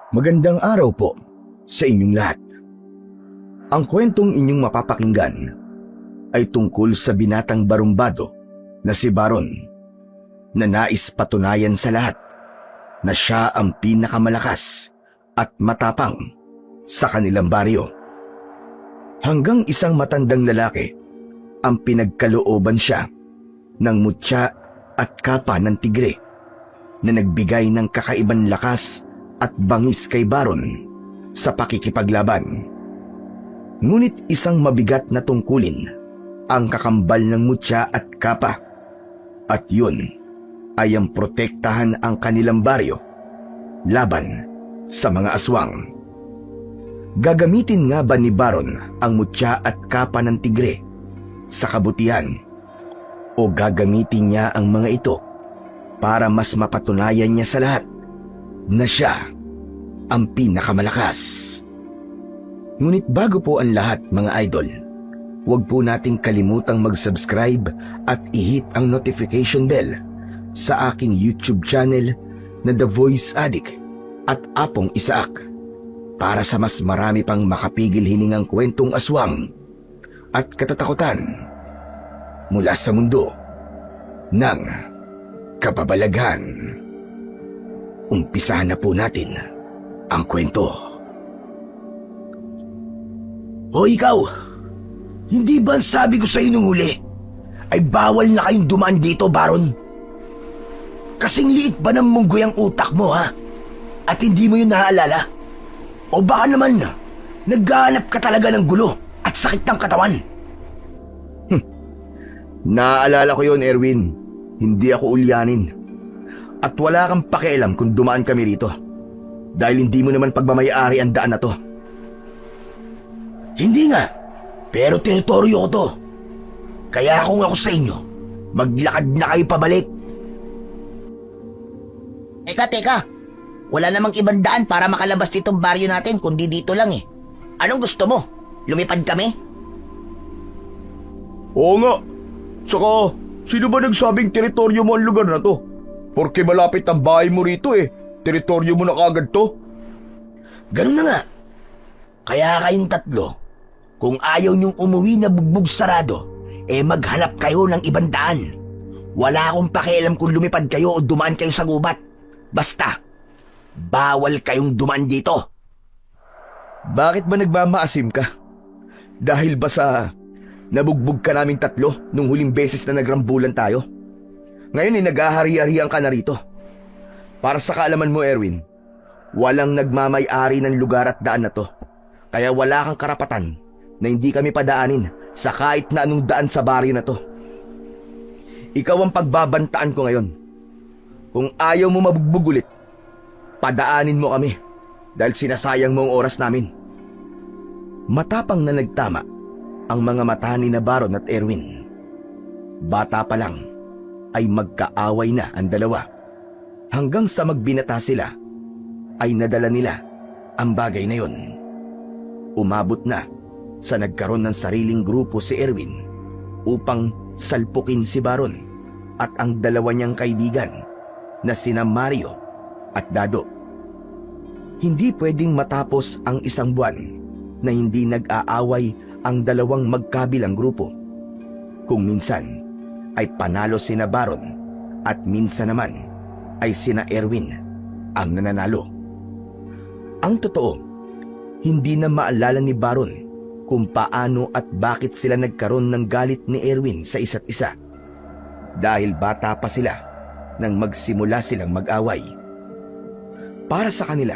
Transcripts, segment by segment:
Magandang araw po sa inyong lahat. Ang kwentong inyong mapapakinggan ay tungkol sa binatang barumbado na si Baron na nais patunayan sa lahat na siya ang pinakamalakas at matapang sa kanilang baryo. Hanggang isang matandang lalaki ang pinagkalooban siya ng mutya at kapa ng tigre na nagbigay ng kakaibang lakas at bangis kay Baron sa pakikipaglaban. Ngunit isang mabigat na tungkulin ang kakambal ng mutya at kapa, at yun ay ang protektahan ang kanilang baryo laban sa mga aswang. Gagamitin nga ba ni Baron ang mutya at kapa ng tigre sa kabutihan, o gagamitin niya ang mga ito para mas mapatunayan niya sa lahat na siya ang pinakamalakas? Ngunit bago po ang lahat, mga idol, huwag po nating kalimutang mag-subscribe at i-hit ang notification bell sa aking YouTube channel na The Voice Addict at Apong Isaak para sa mas marami pang makapigil hiningang kwentong aswang at katatakutan mula sa mundo ng kababalaghan. Umpisahan na po natin ang kwento. O ikaw, hindi ba sabi ko sa inyo nung huli ay bawal na kayong dumaan dito, Baron? Kasing liit ba ng munggoy ang utak mo, ha? At hindi mo yun naaalala? O baka naman naghahanap ka talaga ng gulo at sakit ng katawan? Naaalala ko yon, Erwin. Hindi ako ulyanin. At wala kang pakialam kung dumaan kami rito, dahil hindi mo naman pagmamayari ang daan na to. Hindi nga, pero teritoryo ko to. Kaya kung ako sa inyo, maglakad na kayo pabalik. Teka. Wala namang ibang daan para makalabas ditong baryo natin kundi dito lang eh. Anong gusto mo? Lumipad kami? Oo nga. Tsaka, sino ba nagsabing teritoryo mo ang lugar na to? Porke malapit ang bahay mo rito eh. Teritoryo mo na kagad to. Ganun na nga. Kaya kayong tatlo, kung ayaw niyong umuwi na bugbog sarado, maghanap kayo ng ibang daan. Wala akong pakialam kung lumipad kayo o dumaan kayo sa gubat. Basta, bawal kayong dumaan dito. Bakit ba nagmamaasim ka? Dahil ba sa nabugbog ka naming tatlo nung huling beses na nagrambulan tayo? Ngayon naghahari-harian ka na rito. Para sa kaalaman mo, Erwin, walang nagmamay-ari ng lugar at daan na to. Kaya wala kang karapatan na hindi kami padaanin sa kahit na anong daan sa baryo na to. Ikaw ang pagbabantaan ko ngayon. Kung ayaw mo mabugbog ulit, padaanin mo kami dahil sinasayang mo ang oras namin. Matapang na nagtama ang mga mata ni na Baron at Erwin. Bata pa lang ay magkaaway na ang dalawa. Hanggang sa magbinata sila, ay nadala nila ang bagay na yon. Umabot na sa nagkaroon ng sariling grupo si Erwin upang salpukin si Baron at ang dalawa niyang kaibigan na sina Mario at Dado. Hindi pwedeng matapos ang isang buwan na hindi nag-aaway ang dalawang magkabilang grupo. Kung minsan ay panalo sina Baron at minsan naman ay sina Erwin ang nananalo. Ang totoo, hindi na maalala ni Baron kung paano at bakit sila nagkaroon ng galit ni Erwin sa isa't isa. Dahil bata pa sila nang magsimula silang mag-away. Para sa kanila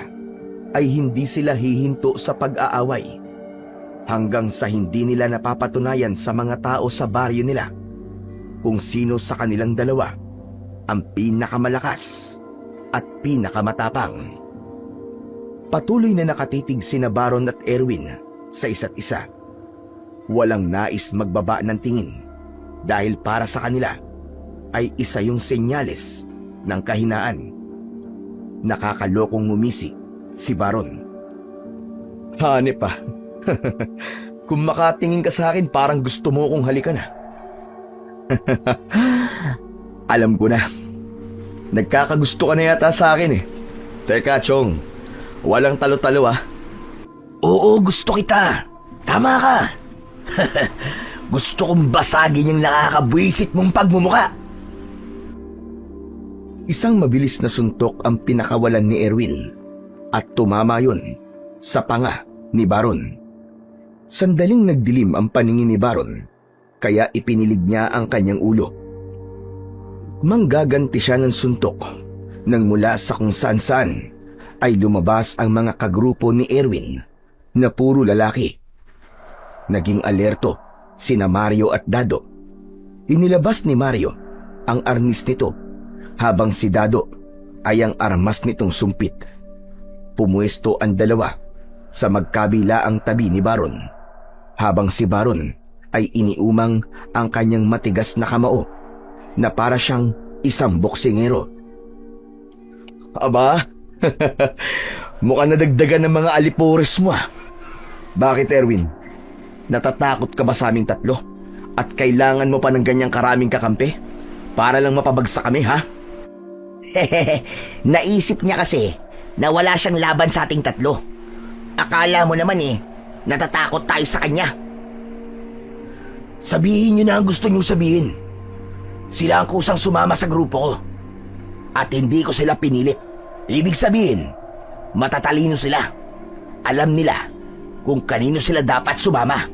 ay hindi sila hihinto sa pag-aaway hanggang sa hindi nila napapatunayan sa mga tao sa baryo nila kung sino sa kanilang dalawa ang pinakamalakas at pinakamatapang. Patuloy na nakatitig sina Baron at Erwin sa isa't isa. Walang nais magbaba ng tingin dahil para sa kanila ay isa yung senyales ng kahinaan. Nakakalokong ngumisi si Baron. Hanep pa. Kung makatingin ka sa akin, parang gusto mo kong halikan ha. Alam ko na. Nagkakagusto ka na yata sa akin eh. Teka, Chong. Walang talo-talo ah. Oo, gusto kita. Tama ka. Gusto kong basagin yung nakakabwisit mong pagmumuka. Isang mabilis na suntok ang pinakawalan ni Erwin at tumama yun sa panga ni Baron. Sandaling nagdilim ang paningin ni Baron kaya ipinilig niya ang kanyang ulo. Manggaganti siya ng suntok nang mula sa kung saan-saan ay lumabas ang mga kagrupo ni Erwin na puro lalaki. Naging alerto sina Mario at Dado. Inilabas ni Mario ang arnis nito habang si Dado ay ang armas nitong sumpit. Pumuesto ang dalawa sa magkabilaang tabi ni Baron habang si Baron ay iniumang ang kanyang matigas na kamao na para siyang isang boksingero. Aba, mukhang nadagdagan ng mga alipores mo ah. Bakit Erwin? Natatakot ka ba sa aming tatlo? At kailangan mo pa ng ganyang karaming kakampi? Para lang mapabagsak kami ha? Naisip niya kasi na wala siyang laban sa ating tatlo. Akala mo naman natatakot tayo sa kanya. Sabihin niyo na ang gusto niyong sabihin. Sila ang kusang sumama sa grupo ko. At hindi ko sila pinilit. Ibig sabihin, matatalino sila. Alam nila kung kanino sila dapat sumama.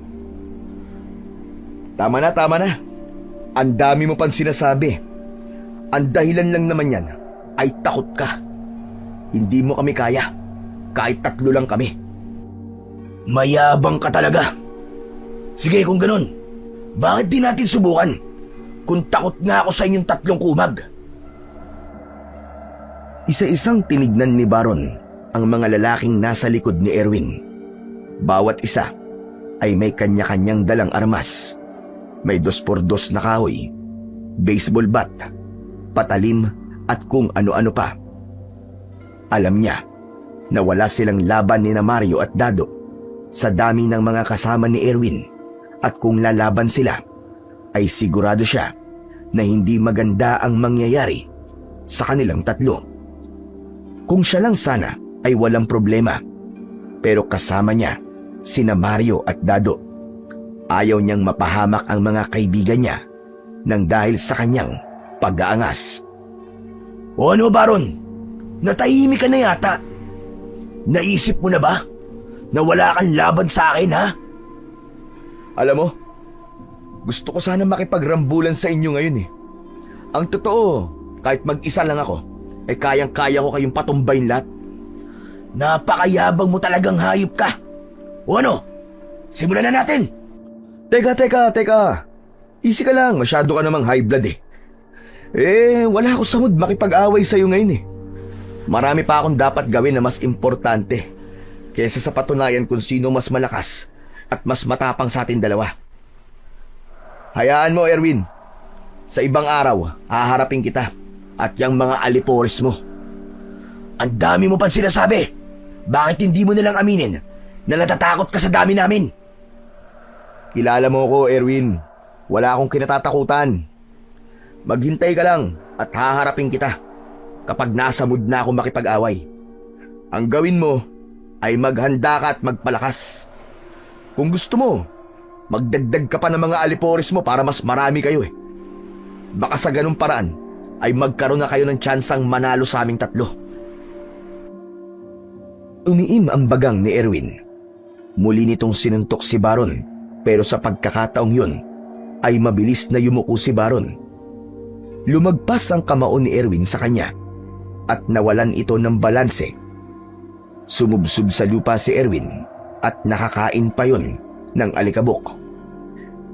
Tama na. Ang dami mo pang sinasabi. Ang dahilan lang naman yan ay takot ka. Hindi mo kami kaya. Kahit tatlo lang kami. Mayabang ka talaga. Sige kung ganun, bakit di natin subukan? Kung takot nga ako sa inyong tatlong kumag. Isa-isang tinignan ni Baron ang mga lalaking nasa likod ni Erwin. Bawat isa ay may kanya-kanyang dalang armas. May 2x2 na kahoy, baseball bat, patalim at kung ano-ano pa. Alam niya na wala silang laban ni na Mario at Dado sa dami ng mga kasama ni Erwin at kung lalaban sila ay sigurado siya na hindi maganda ang mangyayari sa kanilang tatlo. Kung siya lang sana ay walang problema, pero kasama niya sina Mario at Dado. Ayaw niyang mapahamak ang mga kaibigan niya nang dahil sa kanyang pag-aangas. O ano Baron? Natahimik ka na yata. Naisip mo na ba na wala kang laban sa akin ha? Alam mo, gusto ko sana makipagrambulan sa inyo ngayon eh. Ang totoo, kahit mag-isa lang ako, ay kayang-kaya ko kayong patumbayin lahat. Napakayabang mo talagang hayop ka. O ano? Simulan na natin. Teka. Easy ka lang, masyado ka namang high blood eh. Wala ako sa mood makipag-away sa'yo ngayon eh. Marami pa akong dapat gawin na mas importante kaysa sa patunayan kung sino mas malakas at mas matapang sa atin dalawa. Hayaan mo, Erwin. Sa ibang araw, haharapin kita at yung mga alipores mo. Ang dami mo pang sinasabi. Bakit hindi mo nalang aminin na natatakot ka sa dami namin? Kilala mo ko, Erwin. Wala akong kinatatakutan. Maghintay ka lang at haharapin kita kapag nasa mood na ako makipag-away. Ang gawin mo ay maghanda ka at magpalakas. Kung gusto mo, magdagdag ka pa ng mga alipores mo para mas marami kayo eh. Baka sa ganung paraan ay magkaroon na kayo ng tsansang manalo sa aming tatlo. Umiim ang bagang ni Erwin. Muli nitong sinuntok si Baron, pero sa pagkakataong yun ay mabilis na yumuko si Baron. Lumagpas ang kamao ni Erwin sa kanya at nawalan ito ng balanse. Sumubsob sa lupa si Erwin at nakakain pa yon ng alikabok.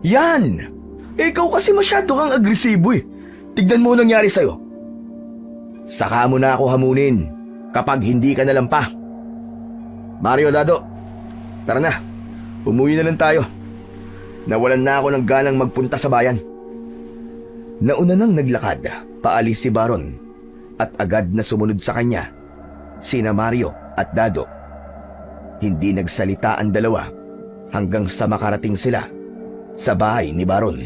Yan! Ikaw kasi masyado kang agresibo eh. Tignan mo nangyari sa'yo. Saka mo na ako hamunin kapag hindi ka nalang pa. Mario, Dado, tara na. Umuwi na lang tayo. Nawalan na ako ng ganang magpunta sa bayan. Nauna nang naglakad, paalis si Baron at agad na sumunod sa kanya sina Mario at Dado. Hindi nagsalita ang dalawa hanggang sa makarating sila sa bahay ni Baron.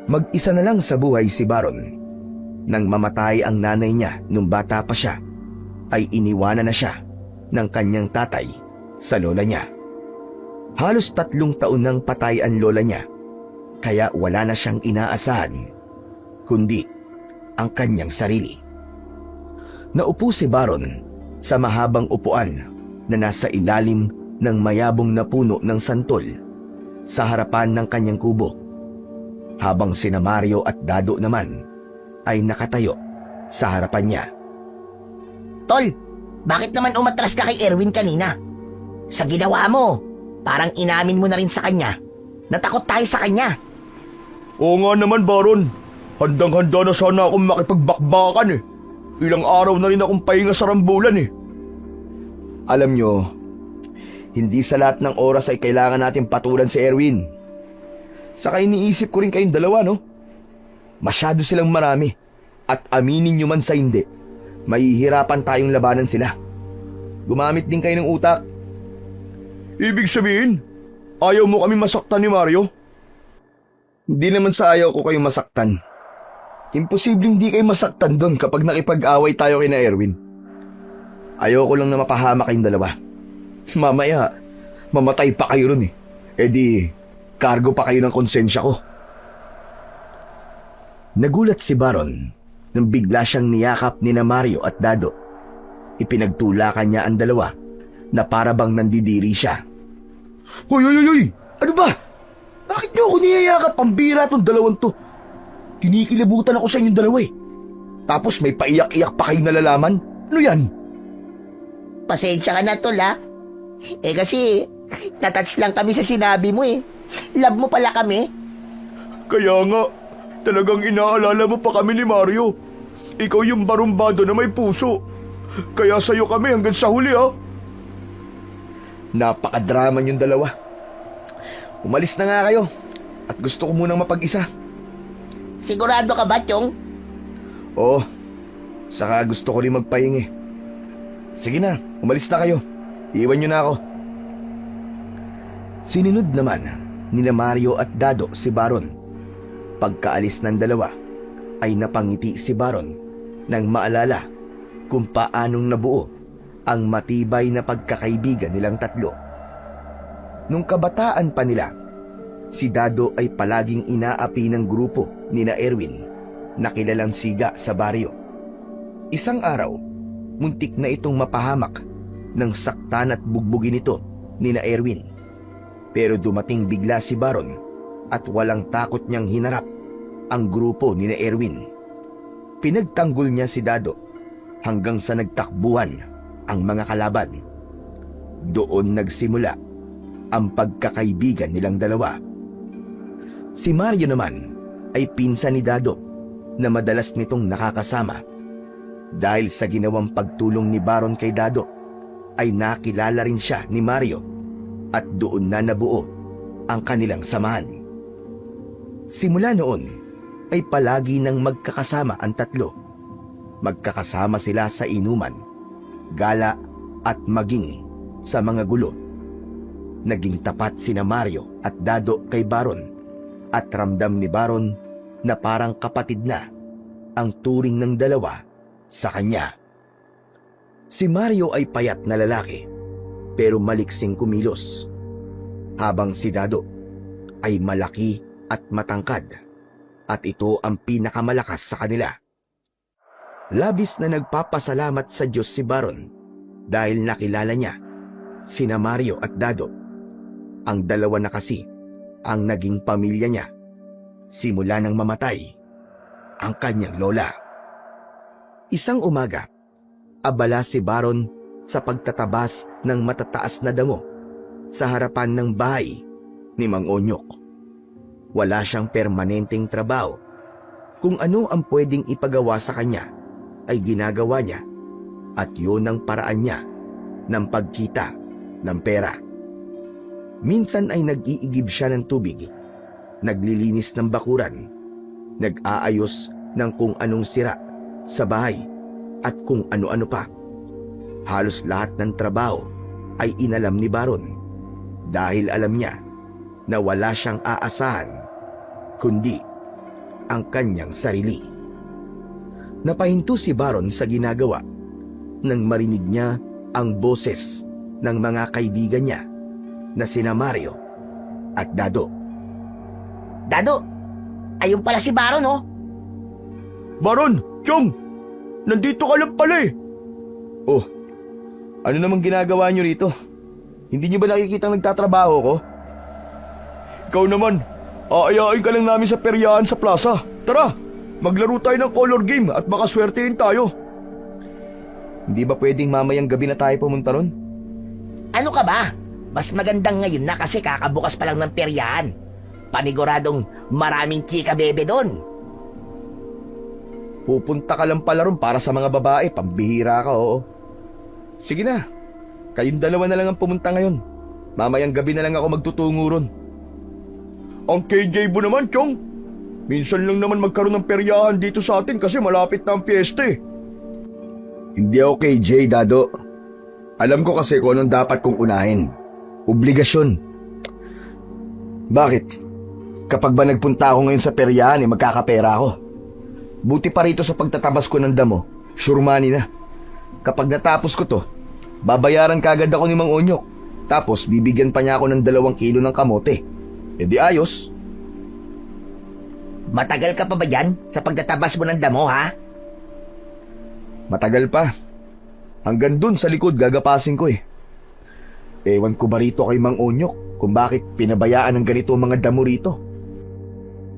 Mag-isa na lang sa buhay si Baron. Nang mamatay ang nanay niya nung bata pa siya, ay iniwanan na siya ng kanyang tatay sa lola niya. Halos 3 taon nang patay ang lola niya, kaya wala na siyang inaasahan, kundi ang kanyang sarili. Naupo si Baron sa mahabang upuan na nasa ilalim ng mayabong na puno ng santol sa harapan ng kanyang kubo, habang sina Mario at Dado naman ay nakatayo sa harapan niya. Tol, bakit naman umatras ka kay Erwin kanina? Sa ginawa mo, parang inamin mo na rin sa kanya. Natakot tayo sa kanya. Oo nga naman, Baron. Handang-handa na sana akong makipagbakbakan eh. Ilang araw na rin akong pahinga sa rambulan eh. Alam nyo, hindi sa lahat ng oras ay kailangan natin patulan si Erwin. Saka iniisip ko rin kayong dalawa, no? Masyado silang marami. At aminin nyo man sa hindi, mahihirapan tayong labanan sila. Gumamit din kayo ng utak. Ibig sabihin, ayaw mo kami masaktan ni Mario? Hindi naman sa ayaw ko kayong masaktan. Imposibleng di kayo masaktan doon kapag nakipag-away tayo kina Erwin. Ayoko lang na mapahama kayong dalawa. Mamaya, mamatay pa kayo ron eh. E di, kargo pa kayo ng konsensya ko. Nagulat si Baron nang bigla siyang niyakap ni na Mario at Dado. Ipinagtulakan niya ang dalawa na para bang nandidiri siya. Hoy, hoy, hoy, hoy! Ano ba? Bakit niyo ako niyayakap? Pambira tong dalawang to. Kinikilabutan ako sa inyong dalawa eh. Tapos may paiyak-iyak pa kayong nalalaman? Ano yan? Pasensya ka na, Tol, ha? Kasi, natouch lang kami sa sinabi mo eh. Love mo pala kami. Kaya nga, talagang inaalala mo pa kami ni Mario. Ikaw yung barumbado na may puso. Kaya sa'yo kami hanggang sa huli, ha? Napakadrama yung dalawa. Umalis na nga kayo. At gusto ko munang mapag-isa. Sigurado ka ba, Chong? Oo. Saka gusto ko rin magpahingi. Sige na, umalis na kayo. Iwan nyo na ako. Sinunod naman nina Mario at Dado si Baron. Pagkaalis ng dalawa, ay napangiti si Baron nang maalala kung paanong nabuo ang matibay na pagkakaibigan nilang tatlo. Nung kabataan pa nila, si Dado ay palaging inaapi ng grupo nina Erwin na kilalang siga sa baryo. Isang araw, muntik na itong mapahamak ng saktan at bugbugin ito nina Erwin. Pero dumating bigla si Baron at walang takot niyang hinarap ang grupo nina Erwin. Pinagtanggol niya si Dado hanggang sa nagtakbuhan ang mga kalaban. Doon nagsimula ang pagkakaibigan nilang dalawa. Si Mario naman ay pinsan ni Dado na madalas nitong nakakasama. Dahil sa ginawang pagtulong ni Baron kay Dado, ay nakilala rin siya ni Mario at doon na nabuo ang kanilang samahan. Simula noon ay palagi nang magkakasama ang tatlo. Magkakasama sila sa inuman, gala at maging sa mga gulo. Naging tapat sina Mario at Dado kay Baron at ramdam ni Baron na parang kapatid na ang turing ng dalawa sa kanya. Si Mario ay payat na lalaki pero maliksing kumilos, habang si Dado ay malaki at matangkad at ito ang pinakamalakas sa kanila. Labis na nagpapasalamat sa Diyos si Baron dahil nakilala niya sina Mario at Dado. Ang dalawa na kasi ang naging pamilya niya simula nang mamatay ang kanyang lola. Isang umaga, abala si Baron sa pagtatabas ng matataas na damo sa harapan ng bahay ni Mang Onyok. Wala siyang permanenteng trabaho. Kung ano ang pwedeng ipagawa sa kanya ay ginagawa niya at yun ang paraan niya ng pagkita ng pera. Minsan ay nag-iigib siya ng tubig, naglilinis ng bakuran, nag-aayos ng kung anong sira sa bahay at kung ano-ano pa. Halos lahat ng trabaho ay inalam ni Baron dahil alam niya na wala siyang aasahan kundi ang kanyang sarili. Napahinto si Baron sa ginagawa nang marinig niya ang boses ng mga kaibigan niya na sina Mario at Dado. Dado, ayun pala si Baron oh. Baron, Chong, nandito ka lang pala eh. Oh, ano namang ginagawa niyo rito? Hindi niyo ba nakikita nagtatrabaho ko? Ikaw naman, aayain ka lang namin sa peryahan sa plaza. Tara, maglaro tayo ng color game at baka swertein tayo. Hindi ba pwedeng mamayang gabi na tayo pumunta ron? Ano ka ba? Mas magandang ngayon na kasi kakabukas pa lang ng peryahan. Paniguradong maraming chika bebe doon. Pupunta ka lang pala ron para sa mga babae, pambihira ka, oo. Sige na, kayong dalawa na lang ang pumunta ngayon. Mamayang gabi na lang ako magtutungo ron. Ang KJ mo naman, Chong. Minsan lang naman magkaroon ng peryahan dito sa atin kasi malapit na ang piyesta eh. Hindi ako KJ, Dado. Alam ko kasi kung anong dapat kong unahin. Obligasyon. Bakit? Kapag ba nagpunta ako ngayon sa peryahan, magkakapera ako. Buti pa rito sa pagtatabas ko ng damo, sure money na. Kapag natapos ko to, babayaran kagad ako ni Mang Onyok. Tapos bibigyan pa niya ako ng 2 kilo ng kamote. E di ayos. Matagal ka pa ba dyan sa pagtatabas mo ng damo ha? Matagal pa. Hanggang dun sa likod gagapasin ko eh. Ewan ko ba rito kay Mang Onyok kung bakit pinabayaan ng ganito ang mga damo rito.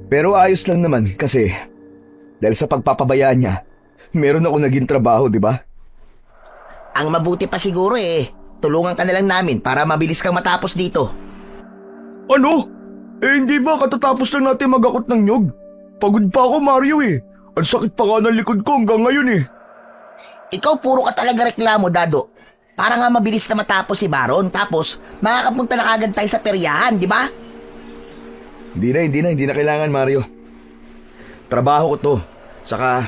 Pero ayos lang naman kasi dahil sa pagpapabayaan niya, meron ako naging trabaho, di ba? Ang mabuti pa siguro tulungan ka na lang namin para mabilis kang matapos dito. Ano? Hindi ba katatapos lang natin magakot ng nyog? Pagod pa ako, Mario eh. Ang sakit pa nga ng likod ko hanggang ngayon eh. Ikaw puro ka talaga reklamo, Dado. Para nga mabilis na matapos si Baron tapos makakapunta na kagad tayo sa peryahan, di ba? Hindi na kailangan, Mario. Trabaho ko to. Saka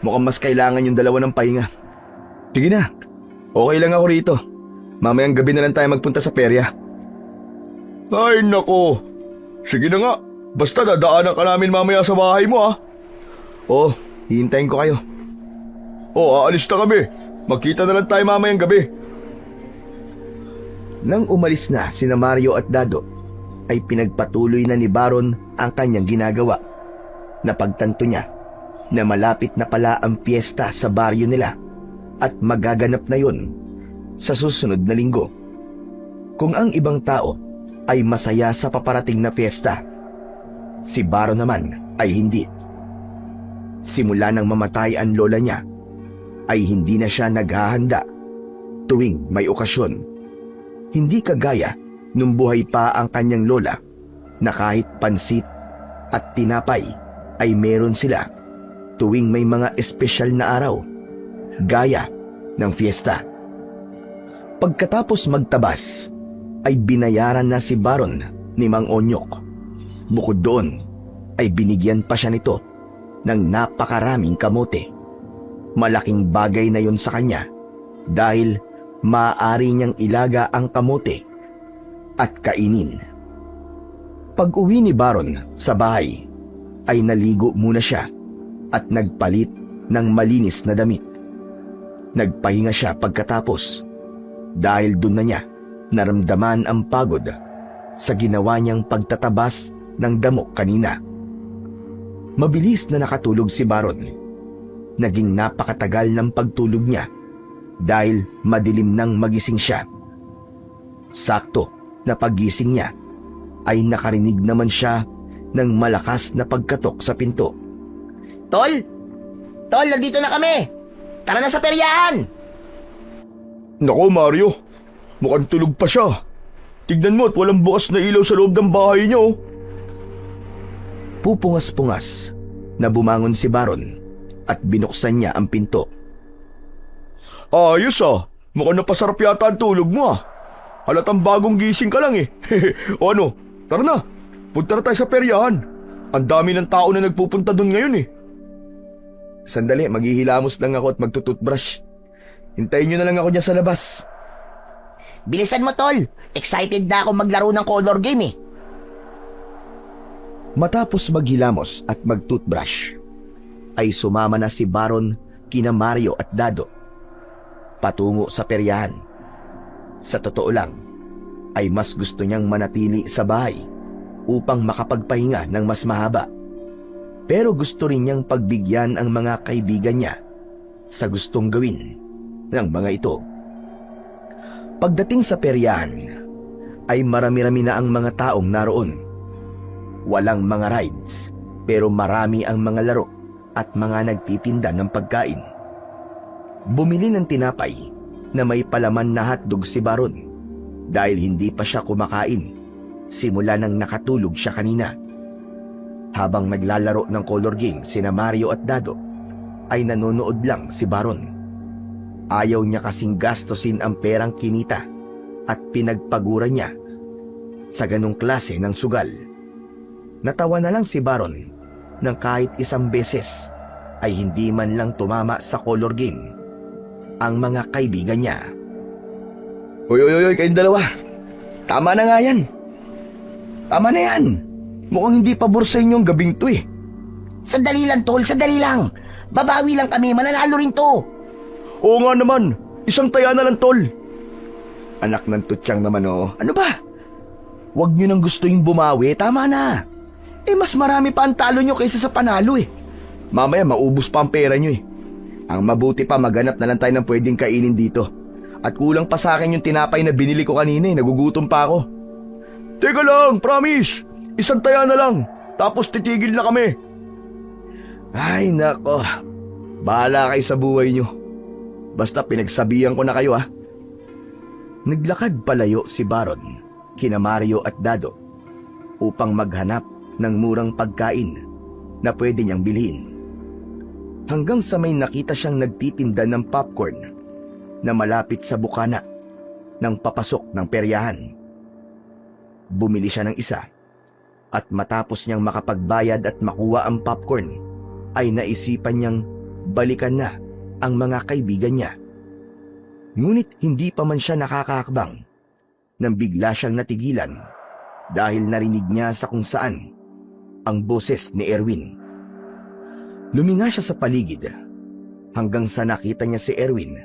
mukhang mas kailangan yung 2 ng pahinga. Sige na, okay lang ako rito. Mamayang gabi na lang tayo magpunta sa perya. Ay nako, sige na nga. Basta dadaanan ka namin mamaya sa bahay mo ah. Oo, hihintayin ko kayo. Aalis na kami. Magkita na lang tayo mamayang gabi. Nang umalis na sina Mario at Dado, ay pinagpatuloy na ni Baron ang kanyang ginagawa. Napagtanto niya na malapit na pala ang piyesta sa baryo nila at magaganap na yun sa susunod na linggo. Kung ang ibang tao ay masaya sa paparating na piyesta, si Baron naman ay hindi. Simula nang mamatay ang lola niya, ay hindi na siya naghahanda tuwing may okasyon. Hindi kagaya nung buhay pa ang kanyang lola na kahit pansit at tinapay ay meron sila tuwing may mga espesyal na araw, gaya ng fiesta. Pagkatapos magtabas, ay binayaran na si Baron ni Mang Onyok. Bukod doon, ay binigyan pa siya nito ng napakaraming kamote. Malaking bagay na yon sa kanya dahil maaari niyang ilaga ang kamote at kainin. Pag-uwi ni Baron sa bahay, ay naligo muna siya at nagpalit ng malinis na damit. Nagpahinga siya pagkatapos dahil doon na niya naramdaman ang pagod sa ginawa niyang pagtatabas ng damo kanina. Mabilis na nakatulog si Baron. Naging napakatagal ng pagtulog niya dahil madilim nang magising siya. Sakto na paggising niya ay nakarinig naman siya ng malakas na pagkatok sa pinto. Tol! Tol, nandito na kami! Tara na sa peryahan! Nako, Mario. Mukhang tulog pa siya. Tignan mo at walang bukas na ilaw sa loob ng bahay niyo. Pupungas-pungas na bumangon si Baron at binuksan niya ang pinto. Ayos ah. Mukhang napasarap yata ang tulog mo ah. Halatang bagong gising ka lang eh. O ano, tara na. Punta na tayo sa peryahan. Ang dami ng tao na nagpupunta doon ngayon eh. Sandali, maghihilamos lang ako at magtututbrush. Hintayin nyo na lang ako dyan sa labas. Bilisan mo, Tol. Excited na ako maglaro ng color game eh. Matapos maghilamos at magtutbrush, ay sumama na si Baron kina Mario at Dado. patungo sa peryahan. Sa totoo lang, ay mas gusto niyang manatili sa bahay upang makapagpahinga ng mas mahaba. Pero gusto rin niyang pagbigyan ang mga kaibigan niya sa gustong gawin ng mga ito. Pagdating sa peryahan, ay marami-rami na ang mga taong naroon. Walang mga rides, pero marami ang mga laro at mga nagtitinda ng pagkain. Bumili ng tinapay na may palaman na hotdog si Baron dahil hindi pa siya kumakain simula nang nakatulog siya kanina. Habang naglalaro ng color game sina Mario at Dado, ay nanonood lang si Baron. Ayaw niya kasing gastusin ang perang kinita at pinagpagura niya sa ganong klase ng sugal. Natawa na lang si Baron nang kahit isang beses ay hindi man lang tumama sa color game ang mga kaibigan niya. Hoy, kayong dalawa. Tama na nga yan. Tama na yan. Mukhang hindi pabor sa inyo ang gabing to eh. Sandali lang, Tol, sandali lang. Babawi lang kami, mananalo rin to. Oo nga naman. Isang taya na lang, tol. Anak ng tutyang naman oh. Ano ba? Huwag niyo nang gusto yung bumawi, tama na. Mas marami pa ang talo niyo kaysa sa panalo eh. Mamaya maubos pa ang pera nyo eh. Ang mabuti pa maghanap na lang tayo ng pwedeng kainin dito. At kulang pa sa akin yung tinapay na binili ko kanina eh. Nagugutom pa ako. Teka lang, promise. Isang taya na lang. Tapos titigil na kami. Ay nako, bahala kayo sa buhay niyo. Basta pinagsabihan ko na kayo ah. Naglakad palayo si Baron, kina Mario at Dado upang maghanap ng murang pagkain na pwede niyang bilhin. Hanggang sa may nakita siyang nagtitinda ng popcorn na malapit sa bukana ng papasok ng peryahan. Bumili siya ng isa at matapos niyang makapagbayad at makuha ang popcorn ay naisipan niyang balikan na ang mga kaibigan niya. Ngunit hindi pa man siya nakakakbang nang bigla siyang natigilan dahil narinig niya sa kung saan ang boses ni Erwin. Luminga siya sa paligid hanggang sa nakita niya si Erwin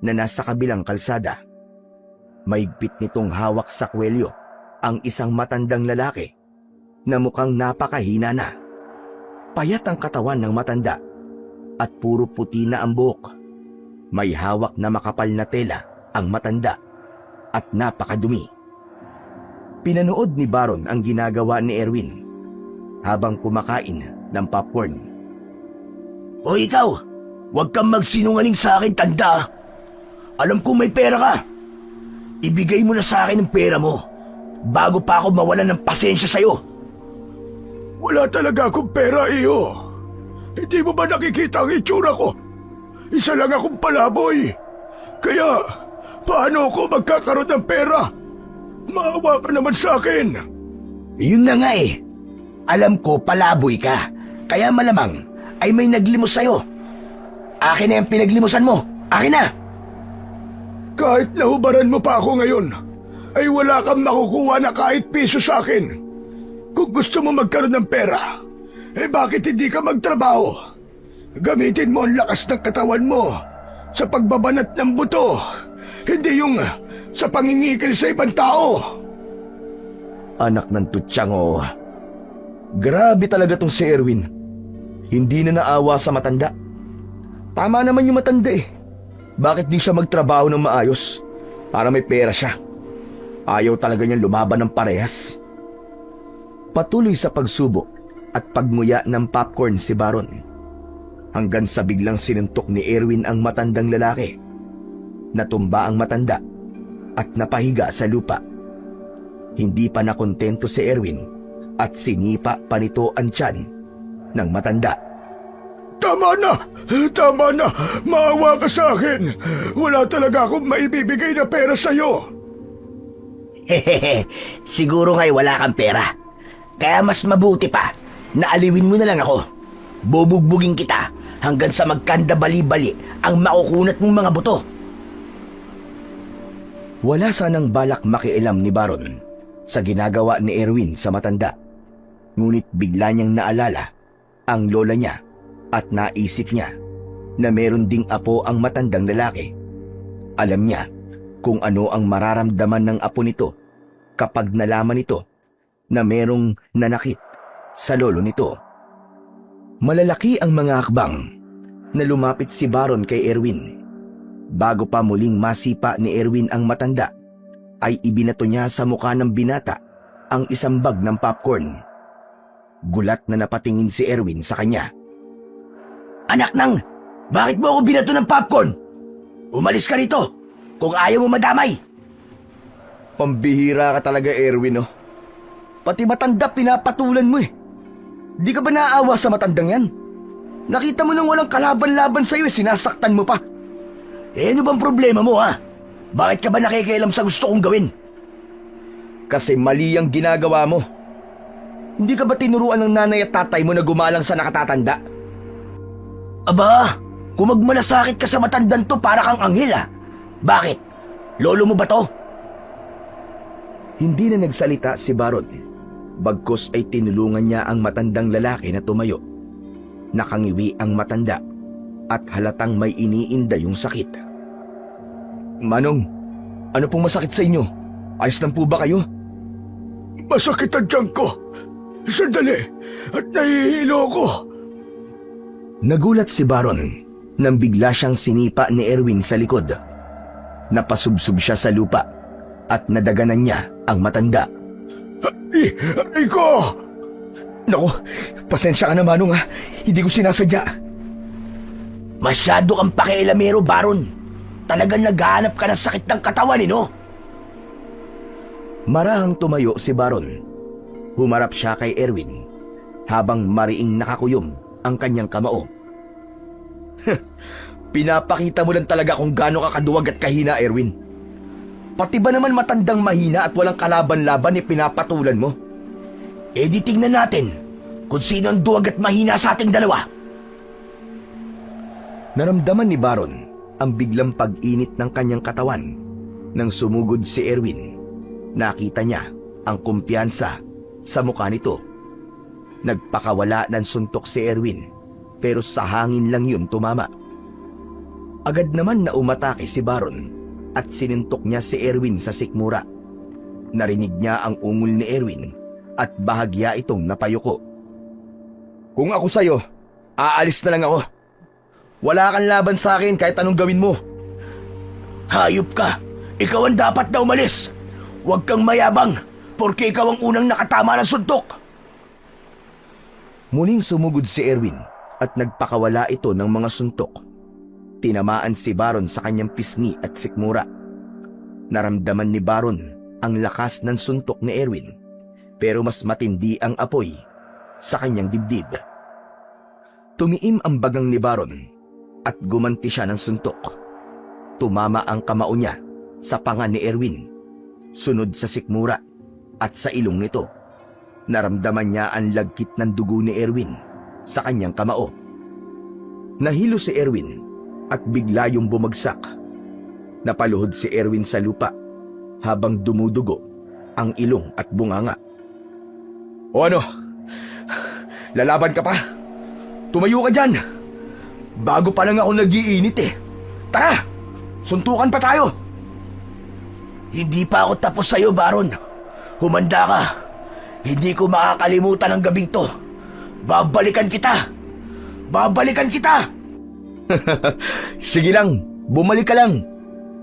na nasa kabilang kalsada. Mahigpit nitong hawak sa kwelyo ang isang matandang lalaki na mukhang napakahina na. Payat ang katawan ng matanda at puro puti na ang buhok. May hawak na makapal na tela ang matanda at napakadumi. Pinanood ni Baron ang ginagawa ni Erwin habang kumakain ng popcorn. O ikaw, huwag kang magsinungaling sa akin, tanda. Alam kong may pera ka. Ibigay mo na sa akin ang pera mo bago pa ako mawalan ng pasensya sa'yo. Wala talaga akong pera, iyo. Hindi mo ba nakikita ang itsura ko? Isa lang akong palaboy. Kaya, paano ako magkakaroon ng pera? Maawa ka naman sa akin. Yun na nga eh. Alam ko palaboy ka. Kaya malamang ay may naglimos sa'yo. Akin na yung pinaglimusan mo. Akin na. Kahit nahubaran mo pa ako ngayon, ay wala kang makukuha na kahit piso sa akin. Kung gusto mo magkaroon ng pera, bakit hindi ka magtrabaho? Gamitin mo ang lakas ng katawan mo sa pagbabanat ng buto, hindi yung sa pangingikil sa ibang tao. Anak ng tutyang oh. Grabe talaga tong si Erwin. Hindi na naawa sa matanda. Tama naman yung matanda eh. Bakit di siya magtrabaho ng maayos para may pera siya? Ayaw talaga niyang lumaban ng parehas. Patuloy sa pagsubok at pagmuya ng popcorn si Baron hanggang sa biglang sinuntok ni Erwin ang matandang lalaki. Natumba ang matanda at napahiga sa lupa. Hindi pa nakontento si Erwin at sinipa pa nito ang tiyan ng matanda. Tama na! Tama na! Maawa ka sa akin! Wala talaga akong maibibigay na pera sa'yo! Hehehe, siguro nga'y wala kang pera. Kaya mas mabuti pa na aliwin mo na lang ako. Bubugbugin kita hanggang sa magkanda bali-bali ang makukunat mong mga buto. Wala sanang balak makialam ni Baron sa ginagawa ni Erwin sa matanda. Ngunit bigla niyang naalala ang lola niya at naisip niya na meron ding apo ang matandang lalaki. Alam niya kung ano ang mararamdaman ng apo nito kapag nalaman nito na merong nanakit sa lolo nito. Malalaki ang mga hakbang na lumapit si Baron kay Erwin. Bago pa muling masipa ni Erwin ang matanda, ay ibinato niya sa mukha ng binata ang isang bag ng popcorn. Gulat na napatingin si Erwin sa kanya. Anak nang, bakit mo ako binato ng popcorn? Umalis ka rito kung ayaw mo madamay. Pambihira ka talaga, Erwin, oh. Pati matanda pinapatulan mo eh. Di ka ba naaawa sa matandang yan? Nakita mo nang walang kalaban-laban sa'yo eh, sinasaktan mo pa. Eh ano bang problema mo ha? Bakit ka ba nakikialam sa gusto kong gawin? Kasi mali ang ginagawa mo. Hindi ka ba tinuruan ng nanay at tatay mo na gumalang sa nakatatanda? Aba, kung magmalasakit ka sa matandang to para kang anghel ha? Bakit? Lolo mo ba to? Hindi na nagsalita si Baron. Bagkus ay tinulungan niya ang matandang lalaki na tumayo. Nakangiwi ang matanda at halatang may iniinda yung sakit. Manong, ano pong masakit sa inyo? Ayos lang po ba kayo? Masakit ang tiyan ko. Sandali, at nahihilo ko. Nagulat si Baron nang bigla siyang sinipa ni Erwin sa likod. Napasubsob siya sa lupa at nadaganan niya ang matanda. Aray ko! Naku, pasensya ka na Manong ha. Hindi ko sinasadya. Masyado kang pakialamero, Baron. Talagang naghahanap ka ng sakit ng katawan, no? Marahang tumayo si Baron. Humarap siya kay Erwin habang mariing nakakuyom ang kanyang kamao. Pinapakita mo lang talaga kung gaano ka kaduwag at kahina, Erwin. Pati ba naman matandang mahina at walang kalaban-laban pinapatulan mo? Eh di tingnan natin kung sino ang duwag at mahina sa ating dalawa. Naramdaman ni Baron ang biglang pag-init ng kanyang katawan nang sumugod si Erwin. Nakita niya ang kumpiyansa sa mukha nito. Nagpakawala ng suntok si Erwin pero sa hangin lang yun tumama. Agad naman na umatake si Baron at sinintok niya si Erwin sa sikmura. Narinig niya ang ungol ni Erwin at bahagya itong napayuko. Kung ako sa'yo, aalis na lang ako. Wala kang laban sa akin kahit anong gawin mo. Hayop ka! Ikaw ang dapat na umalis! Huwag kang mayabang porque ikaw ang unang nakatama ng suntok! Muling sumugod si Erwin at nagpakawala ito ng mga suntok. Tinamaan si Baron sa kanyang pisngi at sikmura. Naramdaman ni Baron ang lakas ng suntok ni Erwin pero mas matindi ang apoy sa kanyang dibdib. Tumiim ang bagang ni Baron at gumanti siya ng suntok. Tumama ang kamao niya sa panga ni Erwin, sunod sa sikmura at sa ilong nito. Naramdaman niya ang lagkit ng dugo ni Erwin sa kanyang kamao. Nahilo si Erwin at bigla yung bumagsak. Napaluhod si Erwin sa lupa habang dumudugo ang ilong at bunganga. O ano? Lalaban ka pa? Tumayo ka dyan! Bago pa lang ako nag-iinit eh. Tara! Suntukan pa tayo! Hindi pa ako tapos sa'yo, Baron. Humanda ka. Hindi ko makakalimutan ang gabing to. Babalikan kita! Babalikan kita! Sige lang, bumalik ka lang.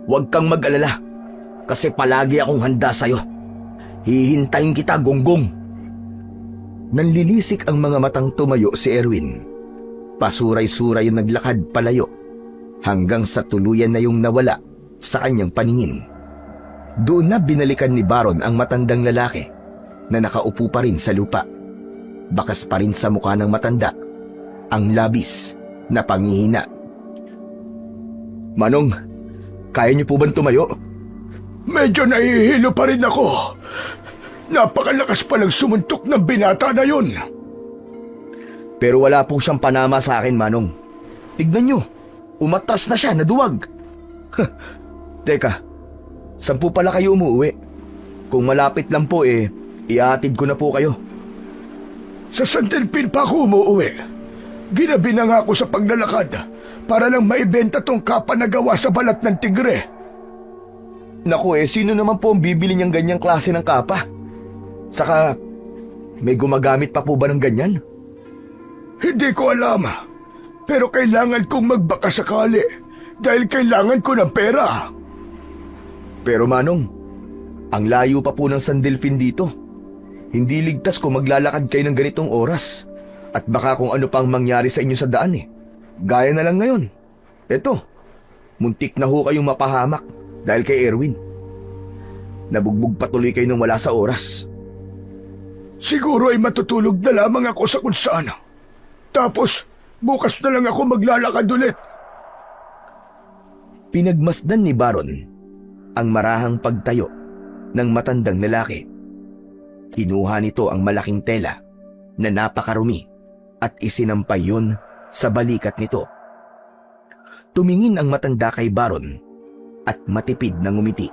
Huwag kang mag-alala kasi palagi akong handa sa'yo. Hihintayin kita, gonggong. Nanlilisik ang mga matang tumayo si Erwin. Pasuray-suray yung naglakad palayo hanggang sa tuluyan na yung nawala sa kanyang paningin. Doon na binalikan ni Baron ang matandang lalaki na nakaupo pa rin sa lupa. Bakas pa rin sa mukha ng matanda ang labis na pangihina. Manong, kaya niyo po ba tumayo? Medyo nahihilo pa rin ako. Napakalakas palang sumuntok ng binata na yun. Pero wala po siyang panama sa akin, Manong. Tignan niyo, umatras na siya, naduwag. Teka, saan po pala kayo umuwi? Kung malapit lang po iatid ko na po kayo. Sa Santelpin pa ako umuwi. Ginabi na nga ako sa paglalakad para lang maibenta tong kapa na gawa sa balat ng tigre Naku sino naman po ang bibili niyang ganyang klase ng kapa? Saka, may gumagamit pa po ba ng ganyan? Hindi ko alam. Pero kailangan kong magbaka sakali dahil kailangan ko ng pera. Pero Manong, ang layo pa po ng San Delfin dito. Hindi ligtas kung maglalakad kayo ng ganitong oras. At baka kung ano pang mangyari sa inyo sa daan Gaya na lang ngayon. Eto, muntik na ho kayong mapahamak dahil kay Erwin. Nabugbog patuloy kayo nang wala sa oras. Siguro ay matutulog na lamang ako sa kung saan. Tapos, bukas na lang ako maglalakad ulit. Pinagmasdan ni Baron ang marahang pagtayo ng matandang lalaki. Kinuha nito ang malaking tela na napakarumi at isinampay yun sa balikat nito. Tumingin ang matanda kay Baron at matipid na ngumiti.